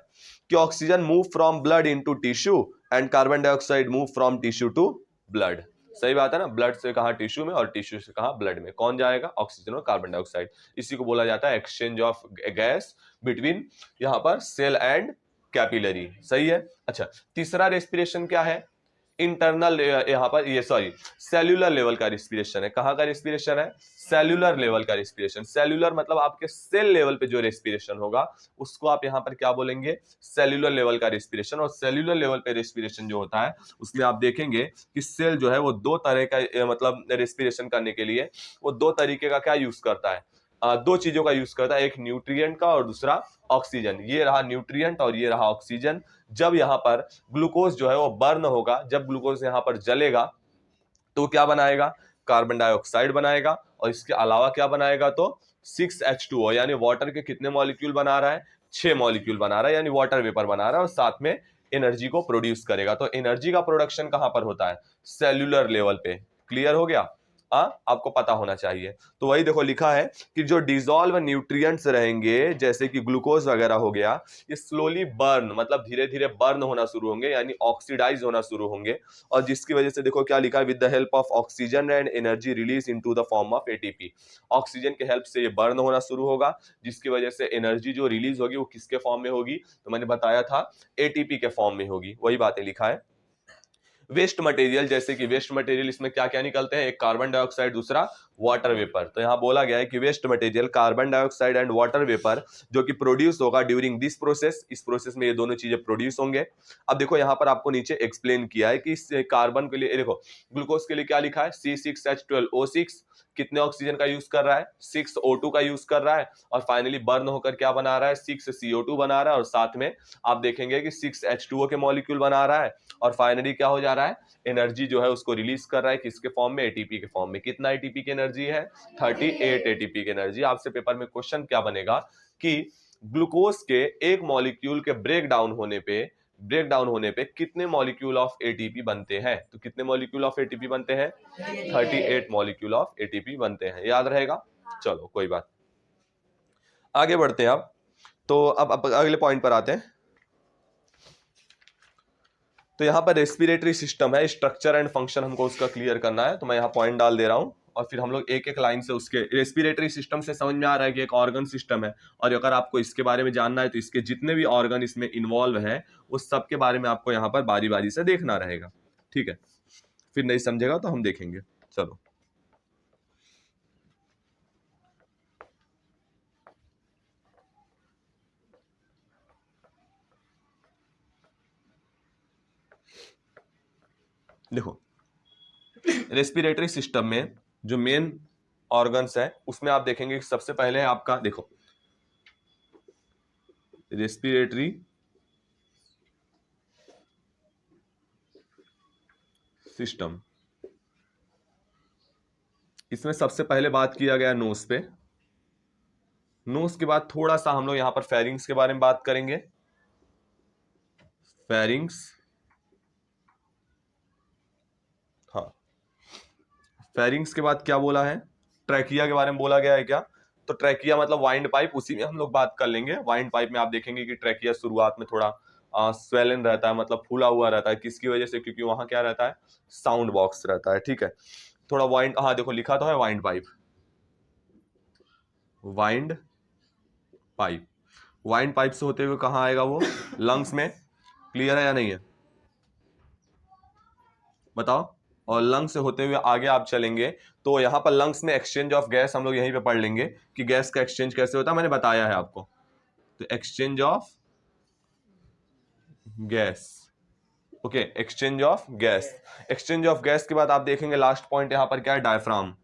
कि oxygen move from blood into tissue and carbon dioxide move from tissue to blood. सही बात है ना, ब्लड से कहा टिश्यू में और टिश्यू से कहा ब्लड में, कौन जाएगा, ऑक्सीजन और कार्बन डाइऑक्साइड। इसी को बोला जाता है एक्सचेंज ऑफ गैस बिटवीन यहां पर सेल एंड कैपिलरी। सही है। अच्छा, तीसरा रेस्पिरेशन क्या है, इंटरनल, यहां पर ये सॉरी सेल्यूलर लेवल का रेस्पिरेशन है। कहां का रेस्पिरेशन है, सेल्यूलर लेवल का रेस्पिरेशन। सेल्यूलर मतलब आपके सेल लेवल पे जो रेस्पिरेशन होगा उसको आप यहां पर क्या बोलेंगे, सेल्यूलर लेवल का रेस्पिरेशन। और सेल्यूलर लेवल पे रेस्पिरेशन जो होता है उसमें आप देखेंगे कि सेल जो है वो दो तरह का मतलब रेस्पिरेशन करने के लिए वो दो तरीके का क्या यूज करता है, दो चीजों का यूज करता है, एक न्यूट्रिएंट का और दूसरा ऑक्सीजन। ये रहा न्यूट्रिएंट और ये रहा ऑक्सीजन। जब यहाँ पर ग्लूकोज जो है वो बर्न होगा, जब ग्लूकोज यहाँ पर जलेगा तो क्या बनाएगा, कार्बन डाइऑक्साइड बनाएगा। और इसके अलावा क्या बनाएगा, तो 6H2O यानी वाटर के कितने मॉलिक्यूल बना रहा है, 6 मॉलिक्यूल बना रहा है, यानी वाटर वेपर बना रहा है और साथ में एनर्जी को प्रोड्यूस करेगा। तो एनर्जी का प्रोडक्शन कहां पर होता है, सेल्यूलर लेवल पे। क्लियर हो गया, आपको पता होना चाहिए। तो वही देखो लिखा है कि जो डिसॉल्व न्यूट्रिएंट्स रहेंगे जैसे कि ग्लूकोज वगैरह हो गया, ये स्लोली बर्न मतलब धीरे धीरे बर्न होना शुरू होंगे, यानी ऑक्सीडाइज होना शुरू होंगे। और जिसकी वजह से देखो क्या लिखा है, with the help of oxygen and energy release into the form of ATP. Oxygen के हेल्प से ये बर्न होना शुरू होगा, जिसकी वजह से एनर्जी जो रिलीज होगी वो किसके फॉर्म में होगी, तो मैंने बताया था एटीपी के फॉर्म में होगी। वही बातें लिखा है। वेस्ट मटेरियल, जैसे कि वेस्ट मटेरियल इसमें क्या क्या निकलते हैं, एक कार्बन डाइऑक्साइड, दूसरा वाटर वेपर। तो यहां बोला गया है कि waste material carbon dioxide and water vapour जो कि प्रोड्यूस होगा ड्यूरिंग दिस प्रोसेस, इस प्रोसेस में ये दोनों चीजें प्रोड्यूस होंगे। अब देखो यहां पर आपको नीचे एक्सप्लेन किया है कि इस कार्बन के लिए देखो ग्लूकोज के लिए क्या लिखा है, C6H12O6 कितने ऑक्सीजन का यूज कर रहा है, 6O2 का यूज कर रहा है और फाइनली बर्न होकर क्या बना रहा है, 6CO2 बना रहा है और साथ में आप देखेंगे कि 6H2O के मॉलिक्यूल बना रहा है और फाइनली क्या हो जा रहा है, एनर्जी जो है उसको रिलीज कर रहा है किसके फॉर्म में, एटीपी के फॉर्म में। कितना एटीपी की एनर्जी है, 38 एटीपी की एनर्जी। आपसे पेपर में क्वेश्चन क्या बनेगा कि ग्लूकोज के एक मॉलिक्यूल के ब्रेक डाउन होने पे कितने मॉलिक्यूल ऑफ एटीपी बनते हैं, तो कितने मॉलिक्यूल ऑफ एटीपी बनते हैं, 38 मॉलिक्यूल ऑफ एटीपी बनते हैं। याद रहेगा, चलो कोई बात, आगे बढ़ते हैं। अब तो अब अगले पॉइंट पर आते हैं। तो यहां पर रेस्पिरेटरी सिस्टम है, स्ट्रक्चर एंड फंक्शन हमको उसका क्लियर करना है, तो मैं यहां पॉइंट डाल दे रहा हूं और फिर हम लोग एक एक लाइन से उसके रेस्पिरेटरी सिस्टम से समझ में आ रहा है कि एक ऑर्गन सिस्टम है। और अगर आपको इसके बारे में जानना है तो इसके जितने भी ऑर्गन इसमें इन्वॉल्व है उस सब के बारे में आपको यहाँ पर बारी बारी से देखना रहेगा। ठीक है, फिर नहीं समझेगा तो हम देखेंगे। चलो देखो, रेस्पिरेटरी सिस्टम में जो मेन ऑर्गन्स है उसमें आप देखेंगे कि सबसे पहले है आपका, देखो रेस्पिरेटरी सिस्टम, इसमें सबसे पहले बात किया गया नोज पे। नोज के बाद थोड़ा सा हम लोग यहां पर फेरिंग्स के बारे में बात करेंगे। फेरिंग्स, हाँ, फेरिंग्स के बाद क्या बोला है, ट्रैकिया के बारे में बोला गया है क्या, तो ट्रैकिया मतलब वाइंड पाइप, उसी में हम लोग बात कर लेंगे। वाइंड पाइप में आप देखेंगे कि ट्रैकिया शुरुआत में थोड़ा स्वेलन रहता है, मतलब फूला हुआ रहता है, किसकी वजह से, क्योंकि वहां क्या रहता है, साउंड बॉक्स रहता है। ठीक है, थोड़ा वाइंड, हाँ देखो लिखा तो है windpipe, windpipe. Wind pipe से होते हुए कहां आएगा वो, लंग्स में। क्लियर है या नहीं है, बताओ। और लंग्स से होते हुए आगे आप चलेंगे तो यहां पर लंग्स में एक्सचेंज ऑफ गैस हम लोग यहीं पे पढ़ लेंगे कि गैस का एक्सचेंज कैसे होता है, मैंने बताया है आपको। तो exchange of gas, okay, exchange of gas. Exchange of gas के बाद आप देखेंगे लास्ट पॉइंट यहां पर क्या है, डायफ्राम।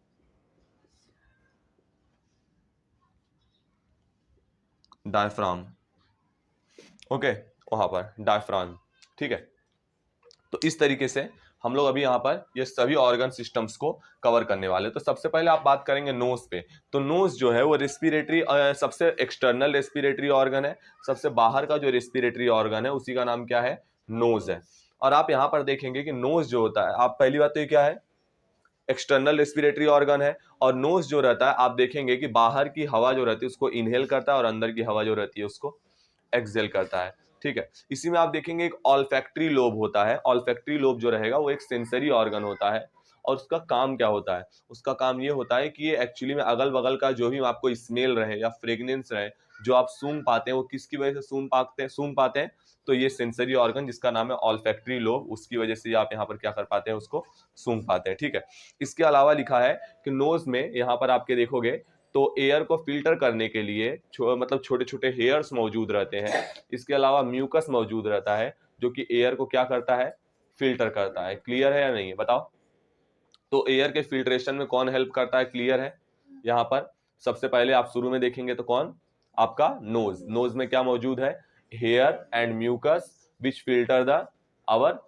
डायफ्राम, ओके, वहां पर डायफ्राम। ठीक है, तो इस तरीके से हम लोग अभी यहाँ पर ये सभी ऑर्गन सिस्टम्स को कवर करने वाले। तो सबसे पहले आप बात करेंगे नोज पे। तो नोज जो है वो रेस्पिरेटरी सबसे एक्सटर्नल रेस्पिरेटरी ऑर्गन है, सबसे बाहर का जो रेस्पिरेटरी ऑर्गन है उसी का नाम क्या है, नोज है। और आप यहाँ पर देखेंगे कि नोज जो होता है, आप पहली बात तो ये क्या है, एक्सटर्नल रेस्पिरेटरी ऑर्गन है। और नोज जो रहता है आप देखेंगे कि बाहर की हवा जो रहती है उसको इनहेल करता है और अंदर की हवा जो रहती है उसको एक्सहेल करता है। ठीक है, इसी में आप देखेंगे एक ऑल्फैक्टरी लोब होता है। ऑल्फैक्टरी लोब जो रहेगा वो एक सेंसरी ऑर्गन होता है और उसका काम क्या होता है, उसका काम ये होता है कि ये एक्चुअली में अगल बगल का जो भी आपको स्मेल रहे या फ्रेग्रेंस रहे जो आप सूंघ पाते हैं वो किसकी वजह से सूंघ पाते हैं, तो ये सेंसरी ऑर्गन जिसका नाम है ऑल्फैक्टरी लोब, उसकी वजह से आप यहाँ पर क्या कर पाते हैं, उसको सूंघ पाते हैं। ठीक है, इसके अलावा लिखा है कि नोज में यहाँ पर आपके देखोगे तो एयर को फिल्टर करने के लिए मतलब छोटे छोटे हेयर्स मौजूद रहते हैं। इसके अलावा म्यूकस मौजूद रहता है जो कि एयर को क्या करता है, फिल्टर करता है। क्लियर है या नहीं है बताओ। तो एयर के फिल्ट्रेशन में कौन हेल्प करता है, क्लियर है। यहाँ पर सबसे पहले आप शुरू में देखेंगे तो कौन, आपका नोज। नोज में क्या मौजूद है, hair and mucus which filter the our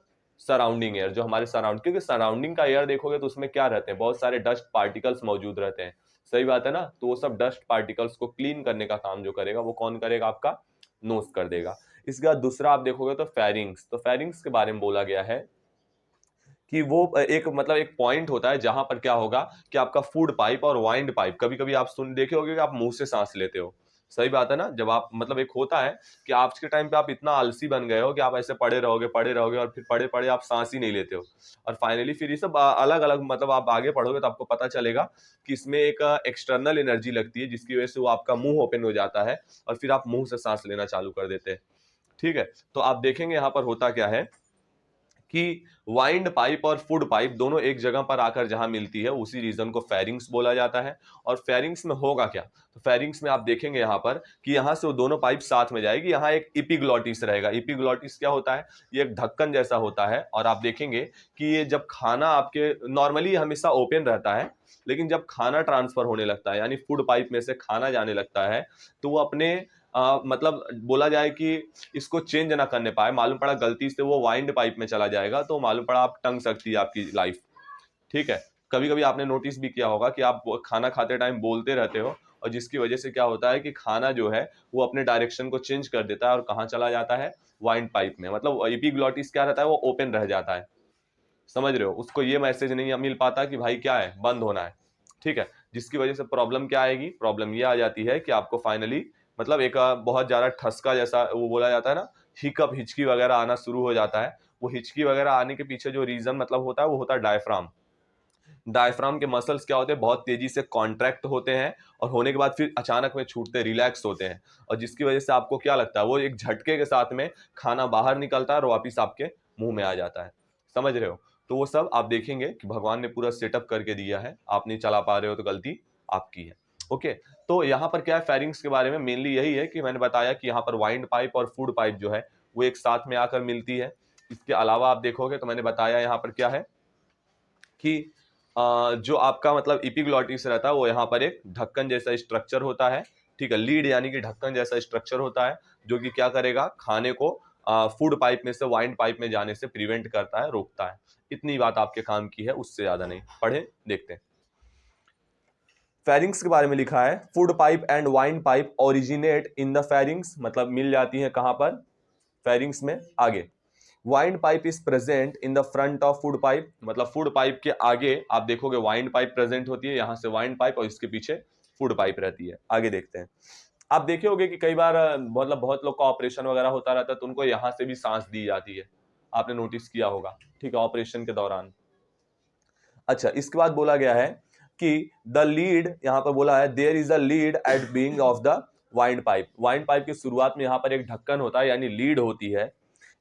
surrounding air, जो हमारे सराउंड, क्योंकि सराउंडिंग का एयर देखोगे तो उसमें क्या रहते हैं, बहुत सारे डस्ट पार्टिकल्स मौजूद रहते हैं। सही बात है ना, तो वो सब डस्ट पार्टिकल्स को क्लीन करने का काम जो करेगा वो कौन करेगा, आपका नोज कर देगा। इसके बाद दूसरा आप देखोगे तो फेरिंग्स। तो फेरिंग्स के बारे में बोला गया है कि वो एक मतलब एक पॉइंट होता है जहां पर क्या होगा कि आपका फूड पाइप और वाइंड पाइप, कभी कभी आप सुन देखे होगे कि आप मुंह से सांस लेते हो। सही बात है ना, जब आप मतलब एक होता है कि आज के टाइम पे आप इतना आलसी बन गए हो कि आप ऐसे पड़े रहोगे और फिर पड़े पड़े आप सांस ही नहीं लेते हो। और फाइनली फिर ये सब अलग अलग मतलब आप आगे पढ़ोगे तो आपको पता चलेगा कि इसमें एक एक्सटर्नल एनर्जी लगती है जिसकी वजह से वो आपका मुंह ओपन हो जाता है और फिर आप मुंह से सांस लेना चालू कर देते हैं। ठीक है, तो आप देखेंगे यहाँ पर होता क्या है कि वाइंड पाइप और फूड पाइप दोनों एक जगह पर आकर जहां मिलती है उसी रीजन को फेरिंग्स बोला जाता है। और फेरिंग्स में होगा क्या, तो फेरिंग्स में आप देखेंगे यहां पर कि यहां से वो दोनों पाइप साथ में जाएगी, यहां एक इपिग्लॉटिस रहेगा। इपिग्लॉटिस क्या होता है, ये एक ढक्कन जैसा होता है और आप देखेंगे कि ये जब खाना आपके नॉर्मली हमेशा ओपन रहता है, लेकिन जब खाना ट्रांसफर होने लगता है यानी फूड पाइप में से खाना जाने लगता है तो वो अपने मतलब बोला जाए कि इसको चेंज ना करने पाए, मालूम पड़ा गलती से वो वाइंड पाइप में चला जाएगा तो मालूम पड़ा आप टंग सकती है आपकी लाइफ। ठीक है, कभी कभी आपने नोटिस भी किया होगा कि आप खाना खाते टाइम बोलते रहते हो और जिसकी वजह से क्या होता है कि खाना जो है वो अपने डायरेक्शन को चेंज कर देता है और कहाँ चला जाता है, वाइंड पाइप में। मतलब एपिग्लॉटिस क्या रहता है, वो ओपन रह जाता है। समझ रहे हो, उसको ये मैसेज नहीं मिल पाता कि भाई क्या है, बंद होना है। ठीक है, जिसकी वजह से प्रॉब्लम क्या आएगी, प्रॉब्लम ये आ जाती है कि आपको फाइनली मतलब एक बहुत ज्यादा ठसका जैसा वो बोला जाता है ना, हिकअप हिचकी वगैरह आना शुरू हो जाता है। वो हिचकी वगैरह आने के पीछे जो रीजन मतलब होता है वो होता है डायफ्राम। डायफ्राम के मसल्स क्या होते हैं, बहुत तेजी से कॉन्ट्रैक्ट होते हैं और होने के बाद फिर अचानक में छूटते रिलैक्स होते हैं और जिसकी वजह से आपको क्या लगता है, वो एक झटके के साथ में खाना बाहर निकलता है और वापिस आपके मुंह में आ जाता है। समझ रहे हो, तो वो सब आप देखेंगे कि भगवान ने पूरा सेटअप करके दिया है, आप नहीं चला पा रहे हो तो गलती आपकी है। ओके, तो यहाँ पर क्या है, फेरिंग्स के बारे में मेनली यही है कि मैंने बताया कि यहाँ पर वाइंड पाइप और फूड पाइप जो है वो एक साथ में आकर मिलती है। इसके अलावा आप देखोगे तो मैंने बताया यहाँ पर क्या है कि जो आपका मतलब इपिग्लॉटिस रहता है वो यहाँ पर एक ढक्कन जैसा स्ट्रक्चर होता है। ठीक है, लीड यानी कि ढक्कन जैसा स्ट्रक्चर होता है जो कि क्या करेगा, खाने को फूड पाइप में से वाइंड पाइप में जाने से प्रिवेंट करता है, रोकता है। इतनी बात आपके काम की है, उससे ज्यादा नहीं। पढ़े देखते हैं। फेरिंग्स के बारे में लिखा है, food pipe and wind pipe originate in the pharynx, मतलब मिल जाती है कहां पर, फेरिंग्स में। आगे wind pipe is present in the front of food pipe, मतलब फूड पाइप के आगे आप देखोगे वाइंड पाइप प्रेजेंट होती है, यहां से वाइंड पाइप और इसके पीछे फूड पाइप रहती है। आगे देखते हैं। आप देखे होगे कि कई बार मतलब बहुत लोग का ऑपरेशन वगैरह होता रहता है तो उनको यहां से भी सांस दी जाती है, आपने नोटिस किया होगा। ठीक है, ऑपरेशन के दौरान। अच्छा, इसके बाद बोला गया है कि द लीड, यहां पर बोला है there is a lid at being of the windpipe. Windpipe की शुरुआत में यहां पर एक ढक्कन होता है यानी लीड होती है।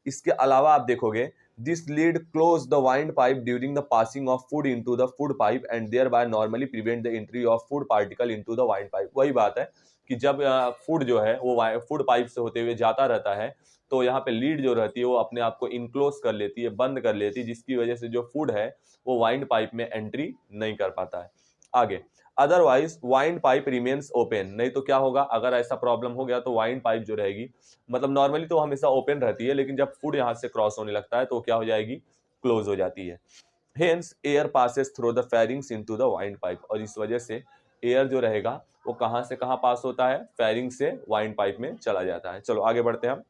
इसके अलावा आप देखोगे this lid close the windpipe during the passing of food into the food pipe and thereby normally prevent the entry of food particle into the windpipe. वही बात है कि जब फूड जो है वो फूड पाइप से होते हुए जाता रहता है तो यहाँ पे लीड जो रहती है वो अपने आप को इनक्लोज कर लेती है, बंद कर लेती है, जिसकी वजह से जो फूड है वो वाइंड पाइप में एंट्री नहीं कर पाता है। आगे, otherwise wind pipe remains open, नहीं तो क्या होगा, अगर ऐसा प्रॉब्लम हो गया तो वाइंड पाइप जो रहेगी मतलब नॉर्मली तो हमेशा ओपन रहती है, लेकिन जब फूड यहां से क्रॉस होने लगता है तो क्या हो जाएगी, क्लोज हो जाती है। Hence air passes through the pharynx into the wind pipe, और इस वजह से एयर जो रहेगा वो कहां से कहां पास होता है, फेरिंग से वाइंड पाइप में चला जाता है। चलो आगे बढ़ते हैं हम।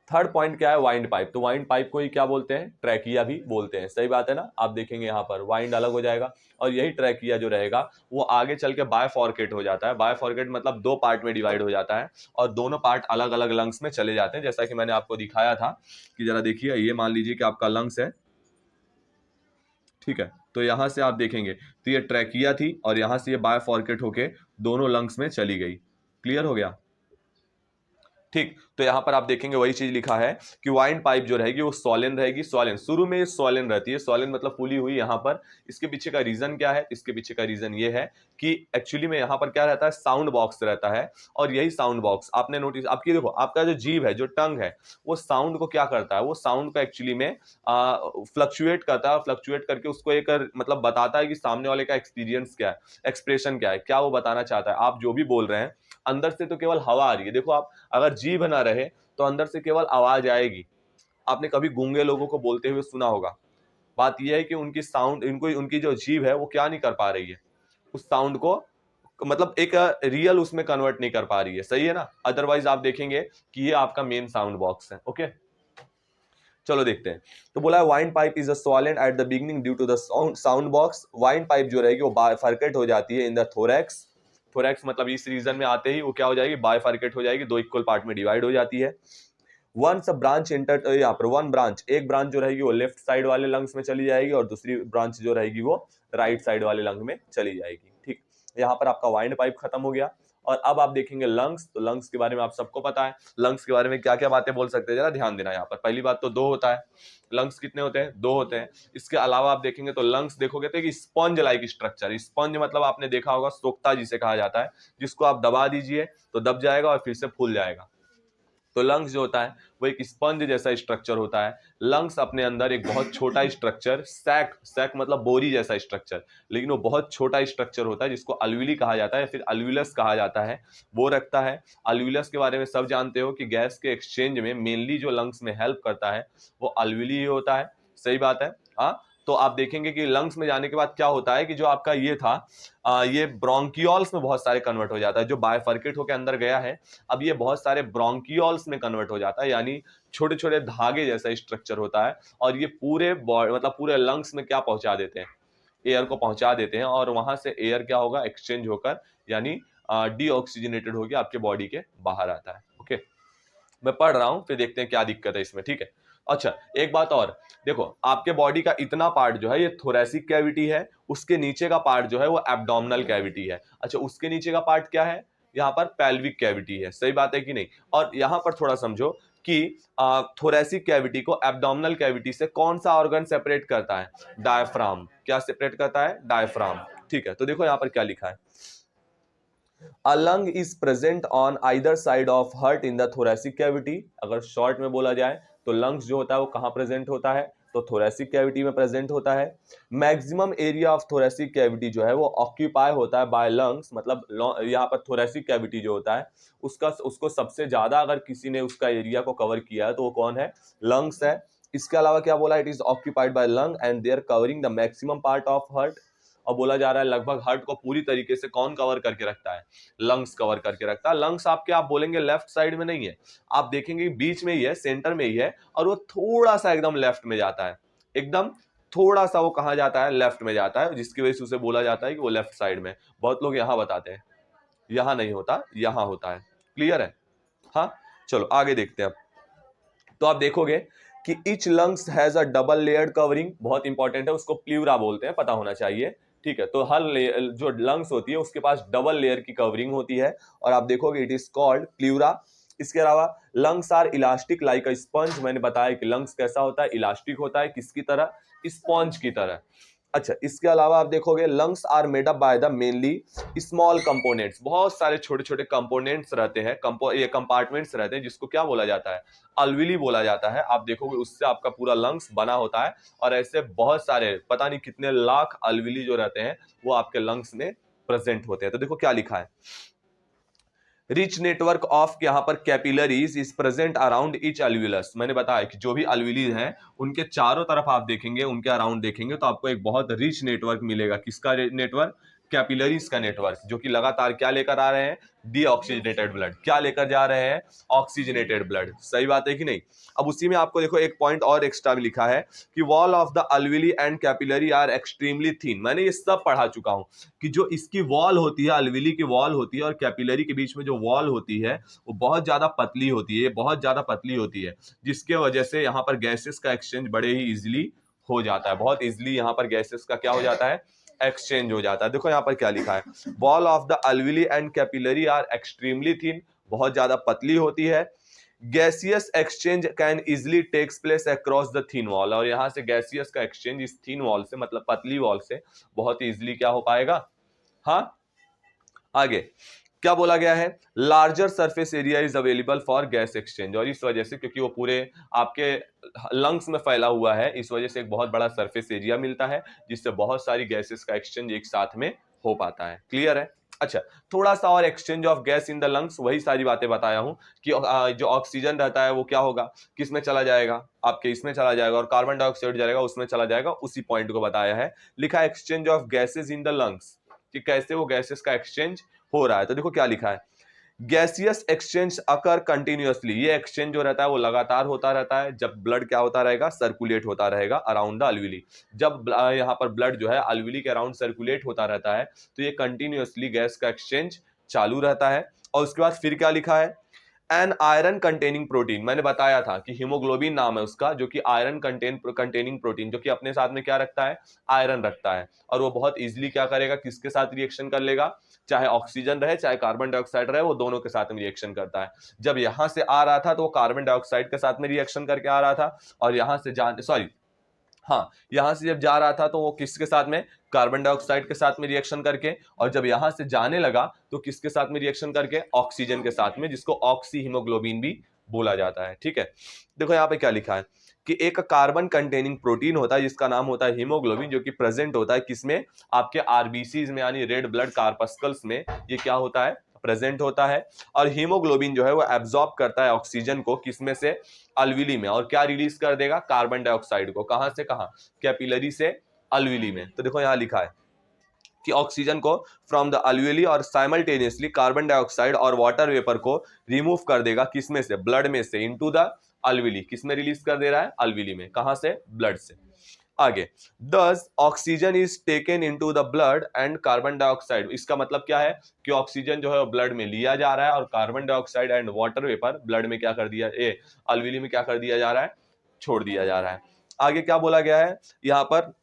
थर्ड पॉइंट क्या है, वाइंड पाइप। तो वाइंड पाइप को ही क्या बोलते हैं, ट्रैकिया भी बोलते हैं। सही बात है ना। आप देखेंगे यहाँ पर वाइंड अलग हो जाएगा और यही ट्रैकिया जो रहेगा वो आगे चल के बायफॉर्केट हो जाता है। बायफॉर्केट मतलब दो पार्ट में डिवाइड हो जाता है और दोनों पार्ट अलग अलग लंग्स में चले जाते हैं, जैसा कि मैंने आपको दिखाया था कि जरा देखिए, ये मान लीजिए कि आपका लंग्स है, ठीक है। तो यहां से आप देखेंगे तो ये ट्रैकिया थी और यहां से ये बायफॉर्केट होके दोनों लंग्स में चली गई। क्लियर हो गया, ठीक। तो यहां पर आप देखेंगे वही चीज लिखा है कि वाइंड पाइप जो रहेगी वो सॉलिन रहेगी। सॉलिन शुरू में सॉलिन रहती है, सॉलिन मतलब फूली हुई। यहां पर इसके पीछे का रीजन क्या है, इसके पीछे का रीजन ये है कि एक्चुअली में यहां पर क्या रहता है, साउंड बॉक्स रहता है। और यही साउंड बॉक्स आपने नोटिस, आपकी देखो आपका जो जीभ है, जो टंग है, वो साउंड को क्या करता है, वो साउंड को एक्चुअली में फ्लक्चुएट करता है। फ्लक्चुएट करके उसको एक मतलब बताता है कि सामने वाले का एक्सपीरियंस क्या है, एक्सप्रेशन क्या है, क्या वो बताना चाहता है। आप जो भी बोल रहे हैं अंदर से तो केवल हवा आ रही है। देखो आप अगर जीभ ना रहे तो अंदर से केवल आवाज आएगी। आपने कभी गूंगे लोगों को बोलते हुए सुना होगा। बात यह है कि उनकी साउंड, इनको उनकी जो जीभ है वो क्या नहीं कर पा रही है, उस साउंड को मतलब एक रियल उसमें कन्वर्ट नहीं कर पा रही है। सही है ना। अदरवाइज आप देखेंगे कि ये आपका मेन साउंड बॉक्स है। ओके, चलो देखते हैं। तो बोला है windpipe is a solid at the beginning due to the sound box. Windpipe जो रहेगी वो बाइफरकेट हो जाती है इन द थोरैक्स। थोरैक्स मतलब इस रीजन में आते ही वो क्या हो जाएगी, बाइफरकेट हो जाएगी, दो इक्वल पार्ट में डिवाइड हो जाती है। वंस अ ब्रांच इंटर, यहाँ पर वन ब्रांच, एक ब्रांच जो रहेगी वो लेफ्ट साइड वाले लंग्स में चली जाएगी और दूसरी ब्रांच जो रहेगी वो राइट साइड वाले लंग में चली जाएगी। ठीक, यहाँ पर आपका वाइंड पाइप खत्म हो गया। और अब आप देखेंगे लंग्स। तो लंग्स के बारे में आप सबको पता है, लंग्स के बारे में क्या क्या बातें बोल सकते हैं, जरा ध्यान देना। यहाँ पर पहली बात तो दो होता है, लंग्स कितने होते हैं, दो होते हैं। इसके अलावा आप देखेंगे तो लंग्स देखोगे तो स्पंज लाइक स्ट्रक्चर। स्पंज मतलब आपने देखा होगा सोख्ता जिसे कहा जाता है, जिसको आप दबा दीजिए तो दब जाएगा और फिर से फूल जाएगा। तो लंग्स जो होता है वो एक स्पंज जैसा स्ट्रक्चर होता है। लंग्स अपने अंदर एक बहुत छोटा स्ट्रक्चर, सैक, सैक मतलब बोरी जैसा स्ट्रक्चर, लेकिन वो बहुत छोटा स्ट्रक्चर होता है जिसको अल्विली कहा जाता है, फिर अल्विलस कहा जाता है, वो रखता है। अल्विलस के बारे में सब जानते हो कि गैस के एक्सचेंज में मेनली जो लंग्स में हेल्प करता है वो अल्विली ही होता है। सही बात है। हाँ, तो आप देखेंगे कि लंग्स में जाने के बाद क्या होता है कि जो आपका ये था ये ब्रोंकियोल्स में बहुत सारे कन्वर्ट हो जाता है। जो बायफर्केट होकर अंदर गया है, अब ये बहुत सारे ब्रोंकियोल्स में कन्वर्ट हो जाता है, यानी छोटे छोटे धागे जैसा स्ट्रक्चर होता है। और ये पूरे मतलब पूरे लंग्स में क्या पहुंचा देते हैं, एयर को पहुंचा देते हैं। और वहां से एयर क्या होगा, एक्सचेंज होकर यानी डीऑक्सीजनेटेड होकर आपके बॉडी के बाहर आता है। ओके, मैं पढ़ रहा हूं, फिर देखते हैं क्या दिक्कत है इसमें। ठीक है। अच्छा, एक बात और देखो, आपके बॉडी का इतना पार्ट जो है ये थोरैसिक कैविटी है, उसके नीचे का पार्ट जो है वो एब्डोमिनल कैविटी है। अच्छा, उसके नीचे का पार्ट क्या है, यहाँ पर पेल्विक कैविटी है। सही बात है कि नहीं। और यहाँ पर थोड़ा समझो कि थोरैसिक कैविटी को एब्डोमिनल कैविटी से कौन सा ऑर्गन सेपरेट करता है, डायफ्राम। क्या सेपरेट करता है, डायफ्राम। ठीक है। तो देखो यहाँ पर क्या लिखा है, A lung is present on either side of heart in the thoracic cavity। अगर शॉर्ट में बोला जाए तो लंग्स जो होता है वो कहाँ प्रेजेंट होता है, तो थोरैसिक कैविटी में प्रेजेंट होता है। Maximum area of thoracic cavity जो है वो ऑक्यूपाई होता है बाय लंग्स। मतलब यहाँ पर थोरैसिक कैविटी जो होता है उसको सबसे ज्यादा अगर किसी ने उसका एरिया को कवर किया है तो वो कौन है, लंग्स है। इसके अलावा क्या बोला, it is occupied by lung and they are covering the maximum part of heart. और बोला जा रहा है लगभग हार्ट को पूरी तरीके से कौन कवर करके रखता है, लंग्स कवर करके रखता है। लंग्स आपके आप बोलेंगे लेफ्ट साइड में नहीं है, आप देखेंगे बीच में ही है, सेंटर में ही है। और वो थोड़ा सा एकदम लेफ्ट में जाता है, एकदम थोड़ा सा वो कहाँ जाता है, लेफ्ट में जाता है, जिसकी वजह से उसे बोला जाता है कि वो लेफ्ट साइड में। बहुत लोग यहाँ बताते हैं, यहाँ नहीं होता, यहाँ होता है। क्लियर है। हाँ, चलो आगे देखते हैं। तो आप देखोगे कि each lungs has a double layered covering. बहुत इंपॉर्टेंट है, उसको प्ल्यूरा बोलते हैं, पता होना चाहिए। ठीक है। तो हर जो लंग्स होती है उसके पास डबल लेयर की कवरिंग होती है और आप देखोगे इट इज कॉल्ड प्ल्यूरा। इसके अलावा lungs are elastic like a sponge. मैंने बताया कि लंग्स कैसा होता है, इलास्टिक होता है, किसकी तरह, स्पंज की तरह। अच्छा, इसके अलावा आप देखोगे lungs are made up by the mainly small components. बहुत सारे छोटे छोटे कंपोनेंट्स रहते हैं, ये कंपार्टमेंट्स रहते हैं, जिसको क्या बोला जाता है, अल्विली बोला जाता है। आप देखोगे उससे आपका पूरा लंग्स बना होता है। और ऐसे बहुत सारे पता नहीं कितने लाख अल्विली जो रहते हैं वो आपके लंग्स में प्रेजेंट होते हैं। तो देखो क्या लिखा है, रिच नेटवर्क ऑफ यहाँ पर capillaries is present around each alveolus. मैंने बताया कि जो भी अल्विलीज हैं उनके चारों तरफ आप देखेंगे, उनके अराउंड देखेंगे तो आपको एक बहुत रिच नेटवर्क मिलेगा। किसका नेटवर्क, कैपिलरीज का नेटवर्क, जो कि लगातार क्या लेकर आ रहे हैं, डीऑक्सीजनेटेड ब्लड, क्या लेकर जा रहे हैं, ऑक्सीजनेटेड ब्लड। सही बात है कि नहीं। अब उसी में आपको देखो एक पॉइंट और एक्स्ट्रा भी लिखा है कि wall of the alveoli and capillary are extremely thin. मैंने ये सब पढ़ा चुका हूं कि जो इसकी वॉल होती है, अल्विली की वॉल होती है और कैपिलरी के बीच में जो वॉल होती है वो बहुत ज्यादा पतली होती है, बहुत ज्यादा पतली होती है, जिसके वजह से यहाँ पर गैसेस का एक्सचेंज बड़े ही इजिली हो जाता है, बहुत इजिली यहाँ पर गैसेस का क्या हो जाता है, एक्सचेंज हो जाता है। देखो यहाँ पर क्या लिखा है, wall of the alveoli and capillary are extremely thin, बहुत ज्यादा पतली होती है। Gaseous exchange can easily takes place across the thin wall, और यहां से गैसियस का एक्सचेंज इस थिन वॉल से, मतलब पतली वॉल से बहुत ही इजिली क्या हो पाएगा। हाँ, आगे क्या बोला गया है, larger surface area is available for gas exchange, और इस वजह से क्योंकि वो पूरे आपके लंग्स में फैला हुआ है, इस वजह से एक बहुत बड़ा सरफेस एरिया मिलता है जिससे बहुत सारी गैसेस का एक्सचेंज एक साथ में हो पाता है। क्लियर है। अच्छा, थोड़ा सा और exchange of gas in the lungs, वही सारी बातें बताया हूं कि जो ऑक्सीजन रहता है वो क्या होगा, किस में चला जाएगा, आपके इसमें चला जाएगा, और कार्बन डाइऑक्साइड जाएगा उसमें चला जाएगा। उसी पॉइंट को बताया है, लिखा exchange of gases in the lungs, कि कैसे वो गैसेस का एक्सचेंज हो रहा है। तो देखो क्या लिखा है, गैसियस एक्सचेंज अकर कंटिन्यूअसली, ये एक्सचेंज जो रहता है वो लगातार होता रहता है जब ब्लड क्या होता रहेगा, सर्कुलेट होता रहेगा अराउंड द अल्विली। जब यहाँ पर ब्लड जो है अल्विली के अराउंड सर्कुलेट होता रहता है तो ये कंटिन्यूअसली गैस का एक्सचेंज चालू रहता है। और उसके बाद फिर क्या लिखा है, एन आयरन कंटेनिंग प्रोटीन, मैंने बताया था कि हीमोग्लोबिन नाम है उसका, जो कि आयरन कंटेनिंग प्रोटीन, जो कि अपने साथ में क्या रखता है, आयरन रखता है, और वो बहुत इजीली क्या करेगा, किसके साथ रिएक्शन कर लेगा, चाहे ऑक्सीजन रहे चाहे कार्बन डाइऑक्साइड रहे, वो दोनों के साथ में रिएक्शन करता है। जब यहां से आ रहा था तो वो कार्बन डाइऑक्साइड के साथ में रिएक्शन करके आ रहा था, और यहां से हाँ, यहां से जब जा रहा था तो वो किसके साथ में, कार्बन डाइऑक्साइड के साथ में रिएक्शन करके, और जब यहां से जाने लगा तो किसके साथ में रिएक्शन करके, ऑक्सीजन के साथ में, जिसको ऑक्सी हीमोग्लोबिन भी बोला जाता है। ठीक है, देखो यहाँ पे क्या लिखा है कि एक कार्बन कंटेनिंग प्रोटीन होता है जिसका नाम होता है हीमोग्लोबिन, जो कि प्रेजेंट होता है किसमें, आपके आरबीसीज में, यानी रेड ब्लड कार्पस्कल्स में ये क्या होता है, प्रेजेंट होता है। और हीमोग्लोबिन जो है वो एब्जॉर्ब करता है ऑक्सीजन को, किसमें से, अल्विली में, और क्या रिलीज कर देगा, कार्बन डाइऑक्साइड को, कहां से कहां, कैपिलरी से अल्विली में। तो देखो यहां लिखा है कि ऑक्सीजन को फ्रॉम द अल्विली और साइमल्टेनियसली कार्बन डाइऑक्साइड और वाटर वेपर को रिमूव कर देगा, किसमें से, ब्लड में से, इनटू द अल्विली, किसमें रिलीज कर दे रहा है, अल्विली में, कहां से, ब्लड से। आगे, दस oxygen is taken into the blood and carbon dioxide, इसका मतलब क्या है कि ऑक्सीजन जो है ब्लड में लिया जा रहा है और carbon dioxide and water vapour blood में क्या कर दिया, अल्विली में क्या कर दिया जा रहा है, छोड़ दिया जा रहा है। आगे क्या बोला गया है यहां पर,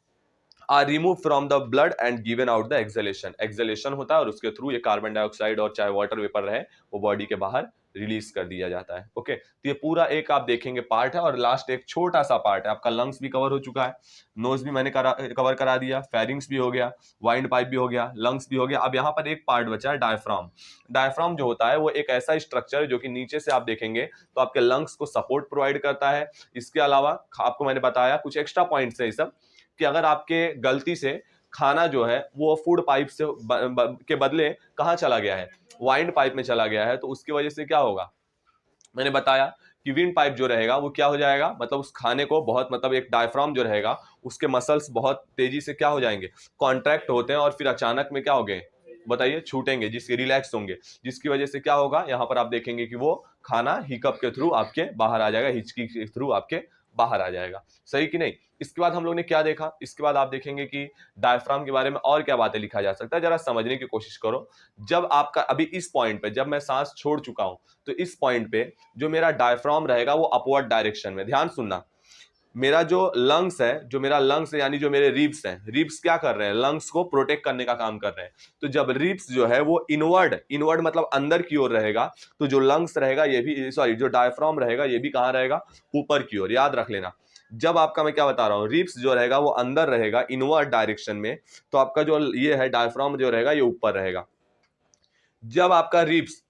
are remove from the blood and given out the exhalation, exhalation होता है और उसके थ्रू ये कार्बन डाइऑक्साइड और चाहे वाटर वेपर रहे वो बॉडी के बाहर रिलीज कर दिया जाता है। ओके, तो ये पूरा एक आप देखेंगे पार्ट है, और लास्ट एक छोटा सा पार्ट है आपका, लंग्स भी कवर हो चुका है, नोज भी मैंने कवर करा दिया, फेरिंग्स भी हो गया, वाइंड पाइप भी हो गया, लंग्स भी हो गया। अब यहाँ पर एक पार्ट बचा है, डायफ्राम। डायफ्राम जो होता है वो एक ऐसा स्ट्रक्चर है जो कि नीचे से आप देखेंगे तो आपके लंग्स को सपोर्ट प्रोवाइड करता है। इसके अलावा आपको मैंने बताया कुछ एक्स्ट्रा पॉइंट्स है, ये सब कि अगर आपके गलती से खाना जो है वो फूड पाइप से के बदले कहाँ चला गया है, वाइंड पाइप में चला गया है, तो उसकी वजह से क्या होगा, मैंने बताया कि विंड पाइप जो रहेगा वो क्या हो जाएगा, मतलब उस खाने को बहुत, मतलब एक डायफ्राम जो रहेगा उसके मसल्स बहुत तेजी से क्या हो जाएंगे, कॉन्ट्रैक्ट होते हैं, और फिर अचानक में क्या हो गए, बताइए, छूटेंगे, जिसके रिलैक्स होंगे, जिसकी वजह से क्या होगा, यहाँ पर आप देखेंगे कि वो खाना हिकअप के थ्रू आपके बाहर आ जाएगा, हिचकी के थ्रू आपके बाहर आ जाएगा। सही कि नहीं। इसके बाद हम लोग ने क्या देखा, इसके बाद आप देखेंगे कि डायफ्राम के बारे में और क्या बातें लिखा जा सकता है, जरा समझने की कोशिश करो। जब आपका अभी इस पॉइंट पे, जब मैं सांस छोड़ चुका हूं तो इस पॉइंट पे जो मेरा डायफ्राम रहेगा वो अपवर्ड डायरेक्शन में, ध्यान सुनना, मेरा जो लंग्स है, जो मेरा लंग्स है यानी जो मेरे रिब्स हैं, रिब्स क्या कर रहे हैं, लंग्स को प्रोटेक्ट करने का काम कर रहे हैं। तो जब रिब्स जो है वो इनवर्ड मतलब अंदर की ओर रहेगा, तो जो लंग्स रहेगा ये भी, सॉरी, जो डायफ्राम रहेगा ये भी कहां रहेगा, ऊपर की ओर, याद रख लेना। जब आपका, मैं क्या बता रहा हूं, रिब्स जो रहेगा वो अंदर रहेगा इनवर्ड डायरेक्शन में, तो आपका जो ये है डायफ्राम जो रहेगा ये ऊपर रहेगा। जब आपका रिब्स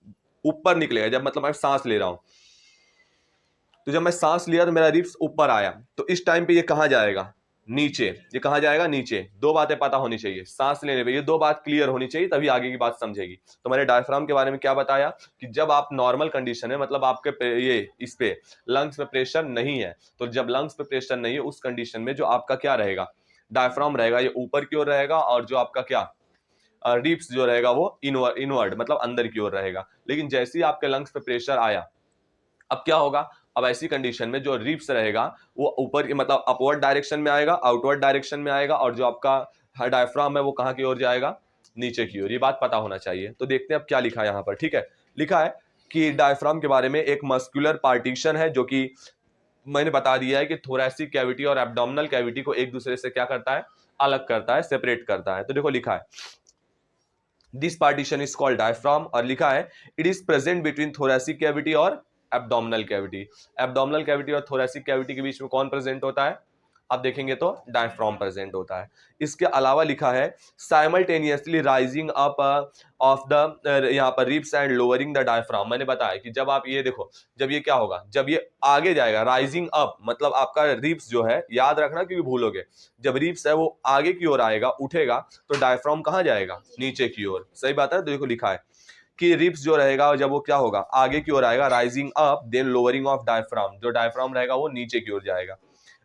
ऊपर निकलेगा, जब मतलब मैं सांस ले रहा हूं, तो जब मैं सांस लिया तो मेरा रिब्स ऊपर आया, तो इस टाइम पे ये कहां जाएगा, नीचे। ये कहां जाएगा, नीचे। दो बातें पता होनी चाहिए सांस लेने पे, ये दो बात क्लियर होनी चाहिए, तभी आगे की बात समझेगी। तो मैंने डायफ्राम के बारे में क्या बताया कि जब आप नॉर्मल कंडीशन है, मतलब आपके ये इस पे लंग्स पे प्रेशर नहीं है, तो जब लंग्स पे प्रेशर नहीं है उस कंडीशन में जो आपका क्या रहेगा, डायफ्राम रहेगा, ये ऊपर की ओर रहेगा, और जो आपका क्या रिप्स जो रहेगा वो इनवर्ड मतलब अंदर की ओर रहेगा। लेकिन जैसे ही आपके लंग्स पे प्रेशर आया, अब क्या होगा, अब ऐसी कंडीशन में जो रिप्स रहेगा वो ऊपर मतलब अपवर्ड डायरेक्शन में आएगा, आउटवर्ड डायरेक्शन में आएगा, और जो आपका डायफ्राम है वो कहाँ की ओर जाएगा, नीचे की ओर। ये बात पता होना चाहिए। तो देखते हैं अब क्या लिखा है यहाँ पर। ठीक है, लिखा है कि डायफ्राम के बारे में एक मस्कुलर पार्टीशन है जो कि मैंने बता दिया है कि थोरैसिक कैविटी और एब्डोमिनल कैविटी को एक दूसरे से क्या करता है, अलग करता है, सेपरेट करता है। तो देखो लिखा है this partition is called diaphragm, और लिखा है it is present between thoracic cavity और एब्डोमिनल कैविटी। एब्डोमिनल कैविटी और थोरैसिक कैविटी के बीच में कौन प्रेजेंट होता है, आप देखेंगे तो डायफ्राम प्रेजेंट होता है। इसके अलावा लिखा है simultaneously rising up of the यहाँ पर ribs and lowering the diaphragm. मैंने बताया कि जब आप ये देखो, जब ये क्या होगा, जब ये आगे जाएगा राइजिंग अप मतलब आपका रिब्स जो है, याद रखना क्योंकि भूलोगे, जब रिब्स है वो आगे की ओर आएगा, उठेगा, तो डायफ्राम कहाँ जाएगा, नीचे की ओर। सही बात है। तो देखो लिखा है कि रिब्स जो रहेगा जब वो क्या होगा, आगे की ओर आएगा, rising up then lowering of diaphragm, जो डायफ्राम रहेगा वो नीचे की ओर जाएगा,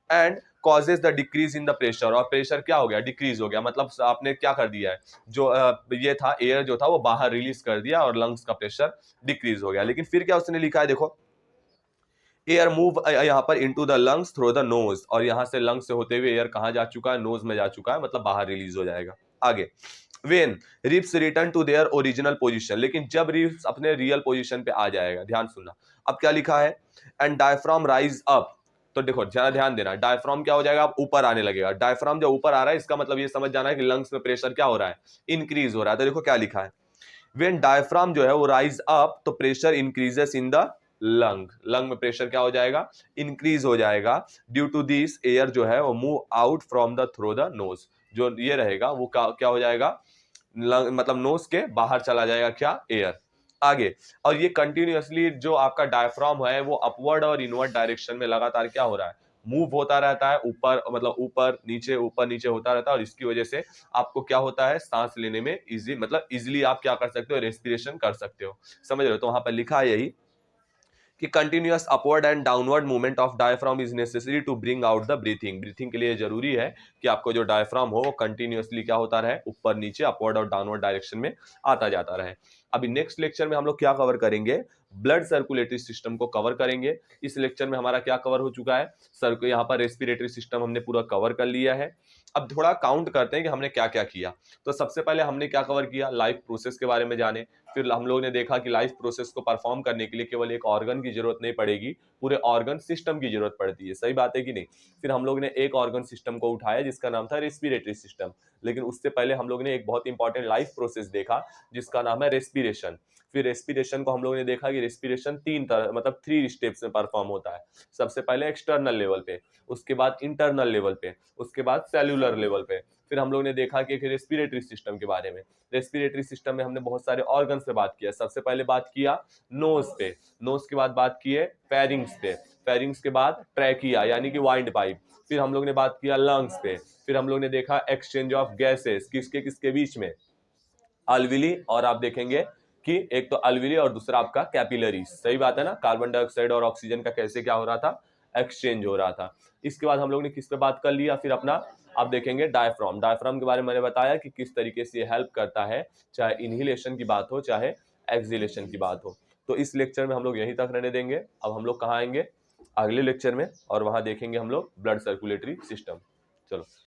and causes the decrease in the pressure. और प्रेशर क्या हो गया, डिक्रीज हो गया, मतलब आपने क्या कर दिया है, जो ये था एयर जो था वो बाहर रिलीज कर दिया और लंग्स का प्रेशर डिक्रीज हो गया। लेकिन फिर क्या उसने लिखा है, देखो एयर मूव यहाँ पर into the lungs through the knows, और यहाँ से लंग्स से होते हुए एयर कहाँ जा चुका है, नोज में जा चुका है, मतलब बाहर रिलीज हो जाएगा। आगे when ribs return to their original position, लेकिन जब रिप्स अपने रियल पोजीशन पे आ जाएगा, ध्यान सुनना अब क्या लिखा है, एंड डायफ्राम राइज अप। तो देखो जरा ध्यान देना, डायफ्राम क्या हो जाएगा, अब ऊपर आने लगेगा। डायफ्राम जब ऊपर आ रहा है इसका मतलब ये समझ जाना है कि लंग्स में प्रेशर क्या हो रहा है, इंक्रीज हो रहा है। तो देखो क्या लिखा है, वेन डायफ्राम जो है वो राइज अप तो pressure increases in the lung, lung में प्रेशर क्या हो जाएगा, इंक्रीज हो जाएगा। ड्यू टू दिस एयर जो है वो move out from the through the knows, जो ये रहेगा वो क्या हो जाएगा, मतलब नोज के बाहर चला जाएगा क्या, एयर। आगे, और ये कंटिन्यूअसली जो आपका डायफ्राम है वो अपवर्ड और इनवर्ड डायरेक्शन में लगातार क्या हो रहा है, मूव होता रहता है, ऊपर मतलब ऊपर नीचे होता रहता है, और इसकी वजह से आपको क्या होता है, सांस लेने में इजी मतलब इजिली आप क्या कर सकते हो, रेस्पिरेशन कर सकते हो। समझ रहे हो। तो वहां पर लिखा है यही कि continuous upward and downward movement of diaphragm is necessary to bring out the breathing. Breathing के लिए जरूरी है कि आपको जो डायफ्राम हो वो कंटिन्यूअसली क्या होता रहे, ऊपर नीचे अपवर्ड और डाउनवर्ड डायरेक्शन में आता जाता रहे। अभी नेक्स्ट लेक्चर में हम लोग क्या कवर करेंगे, ब्लड सर्कुलेटरी सिस्टम को कवर करेंगे। इस लेक्चर में हमारा क्या कवर हो चुका है, सर यहाँ पर रेस्पिरेटरी सिस्टम हमने पूरा कवर कर लिया है। अब थोड़ा काउंट करते हैं कि हमने क्या क्या किया। तो सबसे पहले हमने क्या कवर किया, लाइफ प्रोसेस के बारे में जाने। फिर हम लोगों ने देखा कि लाइफ प्रोसेस को परफॉर्म करने के लिए केवल एक ऑर्गन की जरूरत नहीं पड़ेगी, पूरे ऑर्गन सिस्टम की जरूरत पड़ती है। सही बात है कि नहीं। फिर हम लोग ने एक ऑर्गन सिस्टम को उठाया जिसका नाम था रेस्पिरेटरी सिस्टम, लेकिन उससे पहले हम लोग ने एक बहुत इंपॉर्टेंट लाइफ प्रोसेस देखा जिसका नाम है रेस्पिरेशन। फिर रेस्पिरेशन को हम लोगों ने देखा कि रेस्पिरेशन तीन तरह मतलब 3 स्टेप्स में परफॉर्म होता है। सबसे पहले एक्सटर्नल लेवल पे, उसके बाद इंटरनल लेवल पे, उसके बाद सेल्यूलर लेवल पे। फिर हम लोग ने देखा कि रेस्पिरेटरी सिस्टम के बारे में। रेस्पिरेटरी सिस्टम में हमने बहुत सारे ऑर्गन से बात किया। सबसे पहले बात किया नोज पे, नोज के बाद बात किए फेरिंग्स पे, फेरिंग्स के बाद ट्रैकिया यानी कि वाइंड पाइप। फिर हम लोग ने बात किया लंग्स पे। फिर हम लोग ने देखा एक्सचेंज ऑफ गैसेस किसके किसके बीच में, अल्विली, और आप देखेंगे कि एक तो अल्विली और दूसरा आपका कैपिलरीज। सही बात है ना, कार्बन डाइऑक्साइड और ऑक्सीजन का कैसे क्या हो रहा था, एक्सचेंज हो रहा था। इसके बाद हम लोग ने किस पे बात कर लिया, फिर अपना आप देखेंगे डायफ्राम। डायफ्राम के बारे में मैंने बताया कि किस तरीके से ये हेल्प करता है, चाहे इनहिलेशन की बात हो चाहे एक्सहिलेशन की बात हो। तो इस लेक्चर में हम लोग यहीं तक रहने देंगे। अब हम लोग कहाँ आएंगे, अगले लेक्चर में, और वहां देखेंगे हम लोग ब्लड सर्कुलेटरी सिस्टम। चलो।